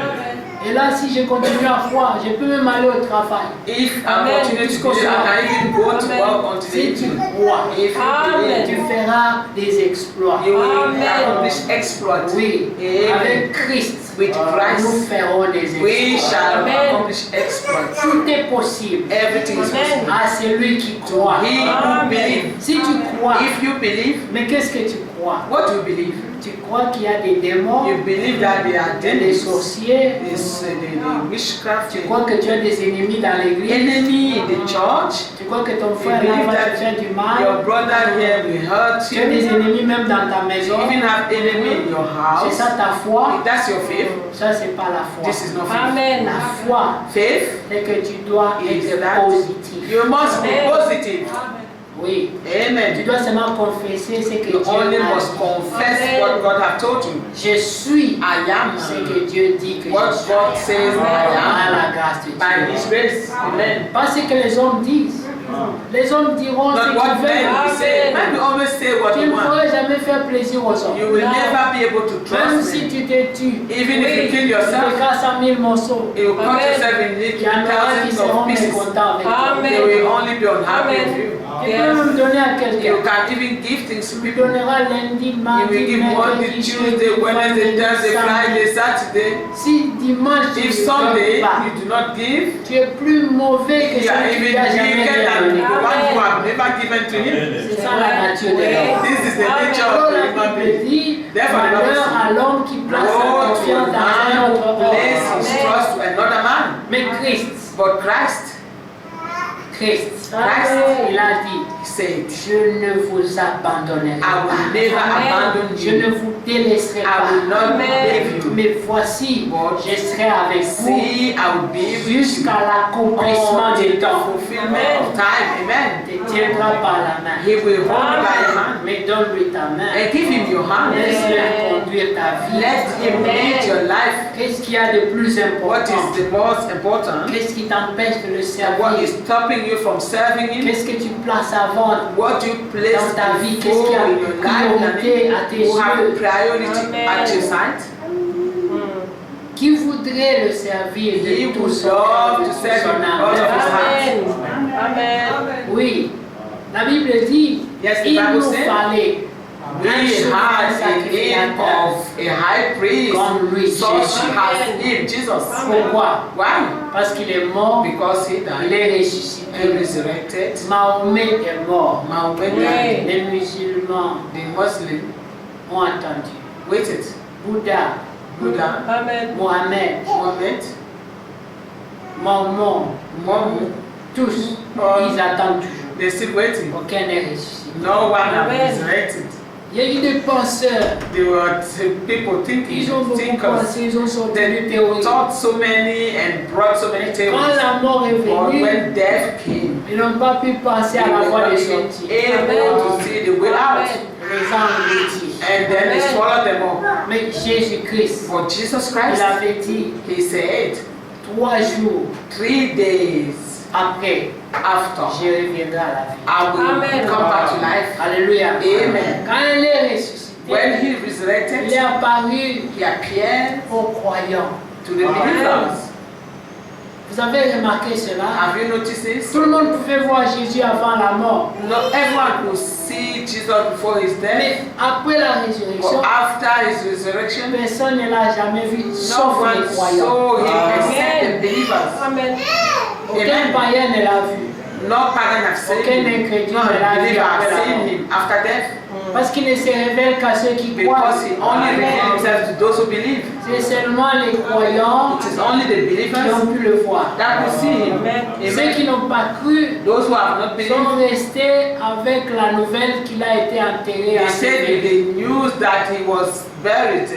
Et là, si je continue à croire, je peux même aller au travail. If I Amen. continue to believe, I can even go to Amen. work until Si tu evening. crois, If you Amen. tu believe, feras des exploits. you will Amen. accomplish exploits. Oui, Amen. avec Christ, With Christ, nous ferons des we exploits. shall Amen. accomplish exploits. Tout est possible Everything is Amen. possible. à celui qui croit. He who Amen. believes. Si tu crois, If you believe, mais qu'est-ce que tu crois? what do you believe? Tu crois qu'il y a des démons, You believe that they are des demons, sorciers, the witchcraft, tu crois que tu as des ennemis dans l'église, enemy in the church. tu crois que ton You frère là believe va te that faire du your mal, brother here will hurt tu as des you. ennemis même dans ta You maison, even have enemy in your c'est house. ça ta foi, If that's your faith, ça c'est pas la foi. this is not faith. Amen. La foi, Faith c'est que tu dois is être that positif. you must be Amen. positive. Oui, tu Amen. dois seulement confesser ce que You Dieu only a must dit. confess Amen. what God has told you. Je suis I ce am que Dieu dit que what je suis. God says I Par am la grâce de by Dieu. His grace. Amen. Pas ce que les hommes disent. Les hommes diront ce Not what qu'ils men veulent. will say. Men will always say what Tu they ne want. pourrais jamais faire plaisir aux hommes. You will never be able to Même trust si me. tu te tues, Even if you kill tu te yourself, casses en 1000 morceaux. it will cut Amen. yourself in Il y en aura qui thousands seront of pieces. mécontents avec toi. Amen. They will only be unhappy Amen. with you. Tu peux même donner à You quelqu'un. can even give things to Tu people. donneras lundi, You will mardi, give Monday, mercredi, Tuesday, jeudi, Wednesday, vendredi, Thursday, Friday, samedi. Saturday. Si dimanche tu If ne Sunday donnes pas, you do not give, tu es plus mauvais que you are celui qui even n'a jamais wicked rien than donné. the one who have never given to him. C'est ça la nature de l'homme. This is the nature Alors of the la human Bible being. dit, Therefore, the Bible malheur à l'homme qui place sa Woe to confiance a dans un man autre who place homme. his trust to another man. Mais Christ, But Christ il a dit, said, je ne vous abandonnerai I will pas. never abandon Je you. ne vous délaisserai I will pas. not leave you. Mais voici, je serai avec vous See, I will be with you jusqu'à l'accomplissement until des the temps. fulfillment of time. Amen. Il te tiendra par la main. He will hold by your hand Mais donne-lui ta main. and give him your hand. Laisse-le conduire ta vie. Let him lead your life. Qu'est-ce qu'il y a de plus What important? is the most important? Qu'est-ce qui t'empêche de le And what is servir? stopping you from serving him? Qu'est-ce que tu places avant? What do you place Dans ta vie, qu'est-ce before qui a in your life priorité à tes who have yeux? priority Amen. at your side? Qui voudrait le servir He de tout would son love cœur, de to tout serve son him with all of âme? his heart. Amen. Amen. Oui, la Bible dit, Yes, the il Bible nous said, fallait We un souverain had a need sacrificateur. of a high priest Comme lui, such Jésus. as him, Jesus. Pourquoi? Why? Parce qu'il est mort, Because he il died est and ressuscité. resurrected. Mahomet est mort. Mahomet Oui. died. Les musulmans The Muslim ont attendu. waited. Bouddha, Buddha, Amen. Mohamed, Mohammed, Mormon, Muhammad, tous, ils attendent toujours. they're still waiting. Aucun n'est ressuscité. No one has Amen. resurrected. Il y a eu des penseurs, There were people ils ont beaucoup thinkers. pensé, ils ont sorti They des théories. taught so many and brought so many Quand theories. la mort est But venue, when death came, ils n'ont pas pu penser they à la were voie not de even sortie. able to see the way out. Les gens engloutis. And then they swallowed them up. Mais Jésus-Christ, But Jesus il Christ, avait dit, he said, 3 jours 3 days après, after, je reviendrai à la vie. I will Amen. come back to life. Alléluia. Amen. Quand il est ressuscité, When he il resurrected, est apparu he appeared aux croyants. to the believers. Vous avez remarqué cela? Have you noticed this? Tout le monde pouvait voir Jésus avant la mort. Not everyone could see Jesus before his death, Mais après la but résurrection, after his resurrection, personne ne l'a jamais vu, no sauf les one croyants. saw him except Amen. the believers. Amen. Aucun Amen. païen ne l'a vu. No pagan have seen Aucun him. incrédule No ne l'a vu believer have après la seen mort. him after death. Parce qu'il ne se révèle qu'à ceux qui croient. Because he only revealed himself to those who believe. C'est seulement les croyants It is only the qui believers ont pu le voir. that will see him. Ceux qui n'ont pas cru Those who have not believed, sont restés avec la nouvelle qu'il a été enterré they en said with Sibérie. the news that he was buried.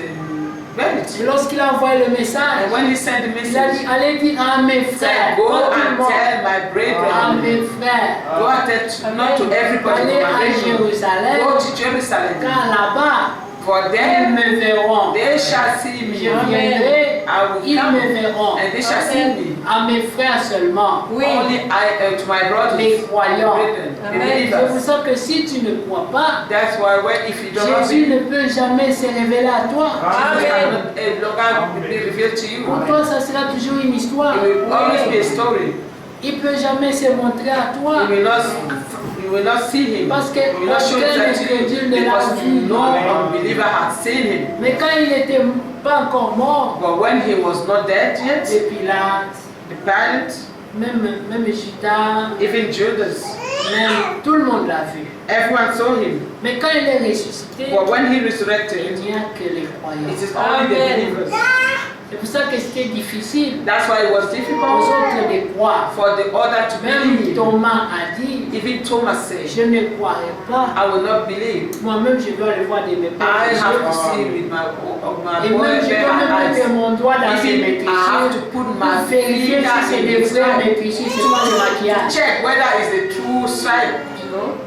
Et lorsqu'il a envoyé le message, And when he sent the il a dit, message, allez dire à mes he frères, said, go pas tout le and monde, tell my à brethren. mes frères, Go and tell not to everybody, allez but à my brethren. Jérusalem, Go to Jerusalem. car là-bas, For ils them, me verront. they shall see Je me. viendrai, I will ils come, me verront. and they shall see me. À mes frères seulement, Only to my brothers, les croyants. brethren, the Amen. C'est pour believers. ça que si tu ne crois pas, That's why if you don't Jésus believe, ne peut jamais se révéler à toi. Jesus Amen. cannot longer be revealed to you. Pour toi, ça sera toujours une histoire. It will always be a story. Il ne peut jamais se montrer à toi. You will not see him. Parce que You will not show himself to you because no unbeliever had seen him. Mais quand il n'était pas encore mort, But when he was not dead yet, et Pilate, the Pilate, même Judas, even Judas, même tout le monde l'a vu. everyone saw him. Mais quand il est ressuscité, But when he il resurrected, n'y a que les croyants. it is only the Amen. believers. C'est pour ça que c'était difficile That's why it was aux difficult autres de croire. for the other to Même believe. Thomas a dit, Even Thomas said, je ne croirai pas. I will not believe. Moi-même, je dois le voir de mes I propres have to yeux. see with my Et même, je dois même eyes. mettre mon doigt dans ces Even I have to métrichures put pour my vérifier finger si c'est in des his vrais eye métrichures, c'est pas du to maquillage. check whether it's the true sight, you know.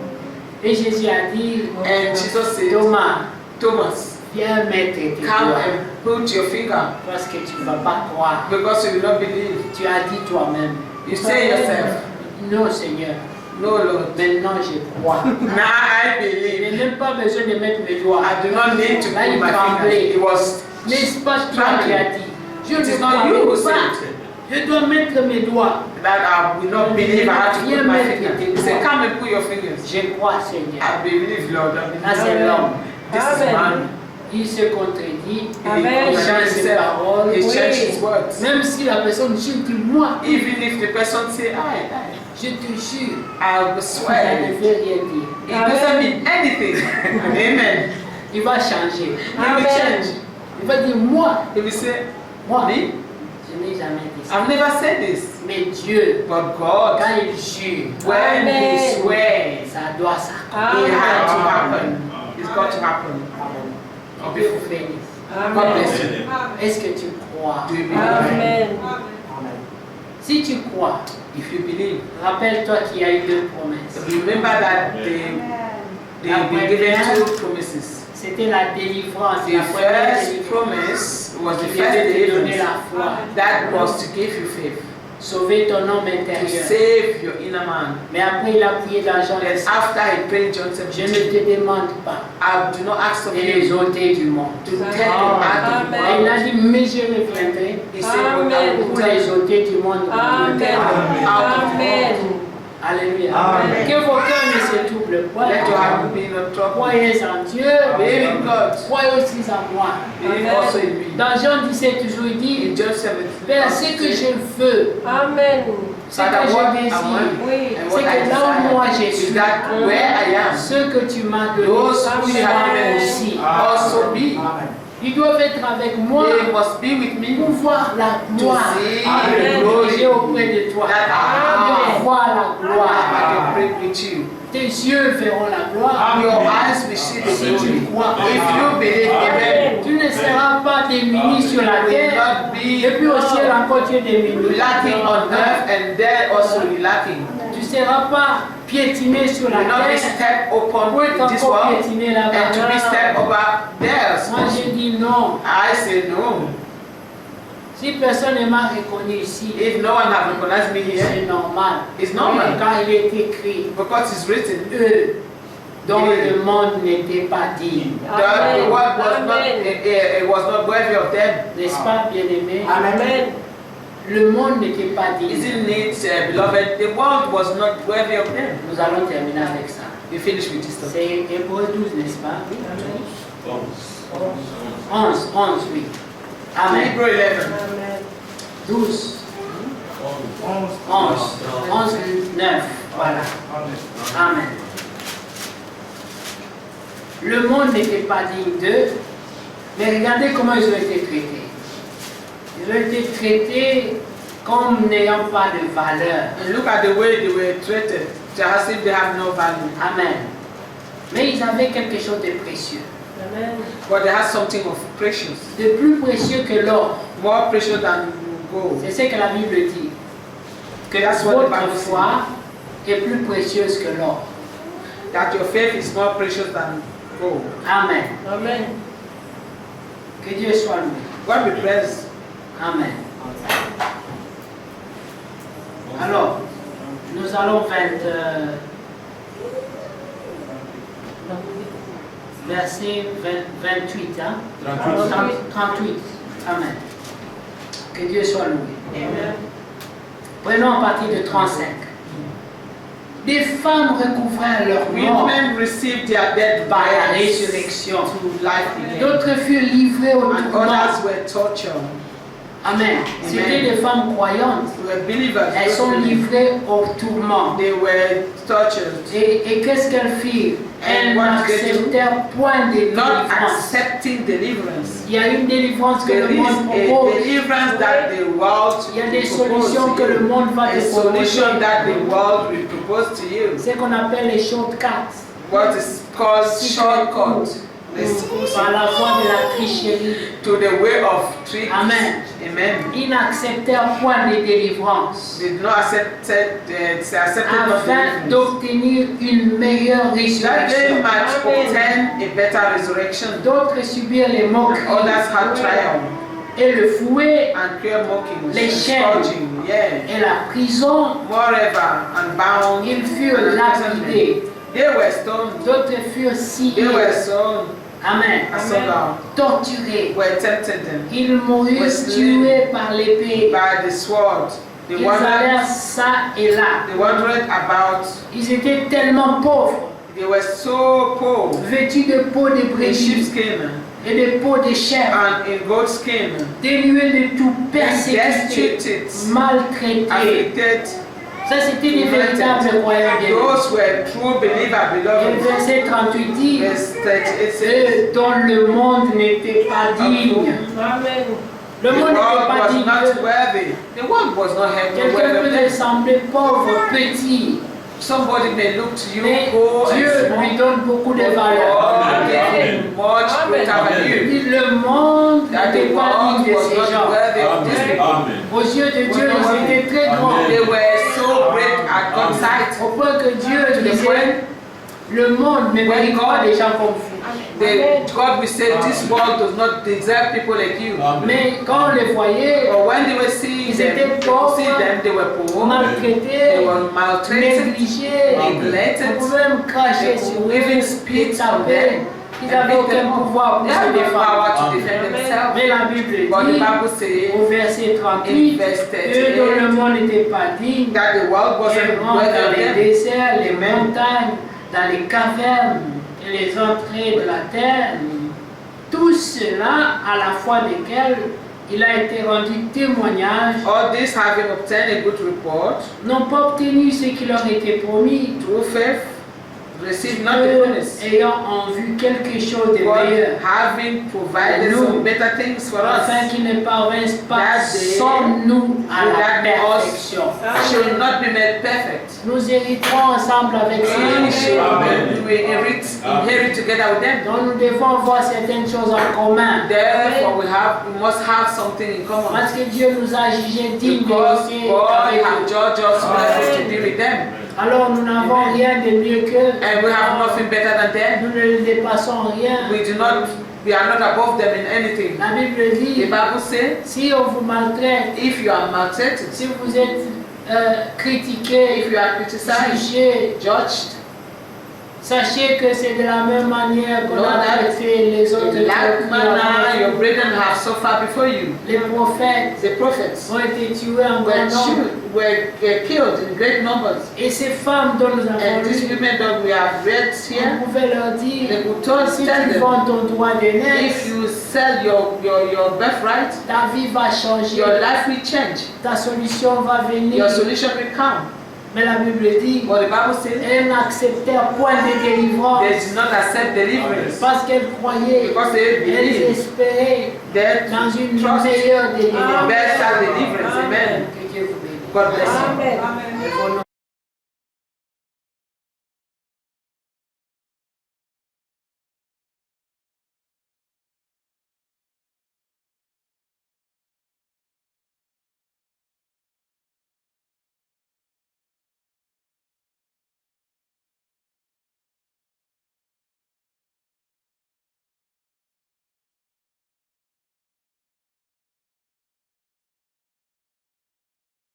Et Jésus a dit, And Jesus said, Thomas, Thomas, viens mettre tes come doigts and put your finger parce que tu ne vas pas croire. because you will not believe. Tu as dit toi-même. You say yourself, Non, Seigneur. no Lord. Maintenant, je crois. Now I Je believe. n'ai même pas besoin de mettre mes doigts. I do not need to Là, put il my tremblait. finger. It was N'est-ce pas toi qui as dit? Je It ne is not you who crois said pas. Je dois mettre mes doigts. that I will not believe. I have to Viens put my mettre finger. tes He said, doigts. come and put your fingers. Je crois, Seigneur. I believe, Lord. I Là, believe. c'est l'homme. This is Amen. man. Il se contredit. Amen. Il change ses paroles. He Oui. changed his words. Même si la personne dit, dis-moi, Even if the person say, je te jure, I ça swear, ne it veut rien dire. doesn't mean anything. Amen. Il va changer. He will Amen. change. Il va dire, moi, He will say, moi, me? je n'ai jamais dit ça. I've never said this. Mais Dieu, But God, quand il jure, when Amen. He swears, ça doit s'accomplir. it Amen. had to happen. It's got to happen. Que Dieu vous bénisse. God Amen. bless you. Est-ce que tu crois? Do you believe? Amen. Si tu crois, If you believe, rappelle-toi qu'il y a eu deux promesses. remember that they've been given two promises. C'était la délivrance, The la première first délivrance promise was the qui first devait te donner deliverance. la foi, That was to give you faith, sauver ton homme to intérieur. save your inner man. Mais après, il a prié dans Jean Then 17. after he prayed John Je 17, ne te demande pas I do not ask of de les you ôter du monde. to take them out of the Et il a world. dit, mais je reviendrai He said, but I will pour take les ôter du monde. Amen. Amen. Alléluia. Amen. Que vos cœurs ne se troublent pas. Let your heart be not troubled. Croyez en Dieu. Believe in God. Croyez aussi en moi. Believe also in me. Dans Jean 17, toujours il dit, In John 17, Père, ce que je veux, Amen. ce que Father, what je I désire, want Oui. and c'est what I que là où moi je desire is suis, that where I am, ce que tu m'as donné, those who you have soient given aussi. also be. Ils doivent être avec moi They must be with me pour voir la to gloire see Amen. the que glory j'ai auprès de toi. that I Pour have. voir la I gloire. can pray with you. Tes yeux verront la gloire. Your eyes will see the Si tu glory. crois, If you believe, amen, tu ne seras pas démuni sur la you will terre. not Et puis au ciel be encore tu es démuni. lacking on earth and there also be lacking. Tu ne seras pas piétiné sur You la will not be terre. stepped upon Pour être in this encore world piétiné and to là-bas. be stepped over there. Moi je dis non. I say no. Si personne ne m'a reconnu ici, If no one have recognized me here, c'est normal. it's normal Quand il est écrit, because it's written. eux dont le monde n'était pas digne. The word was not, Amen. it was not worthy of them. N'est-ce pas, bien-aimé? Amen. Le monde n'était pas digne. Isn't it, beloved? The world was not worthy of them. Nous allons terminer avec ça. We finish with this stuff. C'est Hébreux 12, n'est-ce pas? 11, oui. Amen. Hebrew 11. Amen. 12, 11, 9. Voilà. Amen. Le monde n'était pas digne d'eux, mais regardez comment ils ont été traités. Ils ont été traités comme n'ayant pas de valeur. And look at the way they were treated, as if they have no value. Amen. Mais ils avaient quelque chose de précieux. Amen. But they had something of precious, De plus précieux que l'or. more precious than gold. C'est ce que la Bible dit. Que That's what the votre Bible foi est plus précieuse que l'or. That your faith is more precious than gold. Amen. Amen. Que Dieu soit loué. God be praised. Amen. Alors, nous allons verset 28. Hein? 38. Amen. Que Dieu soit loué. Amen. Prenons à partir de 35. Des femmes recouvrèrent leur mort Women received their dead par la bodies résurrection. to life again. D'autres furent livrées au And tourment. others were tortured. Amen. C'était des femmes croyantes. They were believers. Elles sont livrées au tourment. They were tortured. Et qu'est-ce qu'elles firent? Elles And what did they do? n'acceptèrent point de Not délivrance. accepting deliverance. Il y a une délivrance que There le is monde a propose. deliverance that the world Il y a des will propose solutions to que le you. monde va A te proposer. solution that the world will propose to you. C'est ce qu'on appelle les shortcuts. What is called shortcut. Par la voie de la tricherie. To the way of tricks. Amen. Amen. Ils n'acceptèrent point de délivrance. They did not accept not Afin deliverance. d'obtenir une meilleure That they résurrection. might obtain a better resurrection. D'autres subirent les moqueries Others had trial et le fouet and cruel mockings, Les chaînes. scourging, yeah. et la prison. Moreover, and bound, Ils furent and lapidés. they were stoned, D'autres furent they sciés. were sown, Amen. and sold out, Torturés. were tempted them Ils moururent tués par l'épée. by the sword. They Ils allèrent wandered, ça et là. they wandered about, Ils étaient tellement pauvres, they were so poor vêtus de peau de in brebis sheepskin et de peau de chèvre, and in goatskin, dénués de tout, persécutés, destitute, maltraités. afflicted. Ça, c'était des véritables croyants bien. Those were true believers, Et le beloved. verset 38 dit, Verse 38 says, eux dont le monde n'était pas digne. Amen. Le the monde world n'était pas was digne. not worthy. The world was not Quelqu'un worthy. peut te sembler pauvre, petit, Somebody may look to you mais poor and Dieu lui small. donne beaucoup de valeur. God gave him much greater Il value. dit, le monde That n'était the pas world digne de was ces not gens. worthy of these people. Aux yeux de Dieu, ils étaient très grands. They were so great at God's sight. Au point que Dieu To the disait, point le monde ne mérite pas des gens comme vous. God will say, this world does not deserve people like you. Mais quand on les voyait, But when they were seeing Ils them, étaient pauvres, they were poor, maltraités, they were maltreated, négligés, on neglected, pouvait même cracher sur eux, even les spit on taper. them. Ils n'avaient aucun pouvoir They pour se have no défendre. power to defend themselves. Mais la Bible But the dit, Bible says au verset in 38, verse eux dont le 38 monde n'était pas digne, that the world wasn't errant worthy dans of les them. déserts, les Amen. montagnes, dans les cavernes et les entrées de la terre, tout cela à la foi desquels il a été rendu témoignage, All this having obtained a good report, n'ont pas obtenu ce qui leur était promis, through faith, received not the eux promise, ayant en vue quelque chose de but meilleur, having provided Nous, some better things for us, afin qu'ils ne parvinssent pas that they sans nous à la that perfection. should not be made perfect. Nous hériterons ensemble avec We eux. should inherit together with them. Donc nous devons avoir certaines choses en commun. Therefore, we must have something in common. Parce que Dieu nous a jugés dignes Because d'hériter God avec has eux. judged us worthy to be with them. Alors nous n'avons rien de mieux qu'eux. And we have nothing better than them. Nous ne les dépassons en rien. We are not above them in anything. La Bible The dit, Bible says, si on vous maltraite, if you are maltreated, si vous êtes critiqué, if you are criticized, jugé, judged, sachez que c'est de la même manière qu'on Know a that traité les autres. in like manner your prophètes. brethren have suffered before you. Les prophètes The prophets ont été tués en grand nombre. were killed in great numbers. Et ces femmes dont nous avons And these lu, women that we have read on here, pouvait leur dire, they could tell si tell tu them, vends ton droit de if naissance, you sell your birthright, ta vie va changer, your life will change. ta solution va venir. Your solution will come. Mais la Bible dit, But the Bible says elle n'acceptait point de délivrance they did not accept deliverance parce qu'elle croyait, because they elle believed espérait that dans une trust meilleure délivrance. better deliverance. Amen. Que Dieu vous bénisse. God bless you. Amen. Lève vos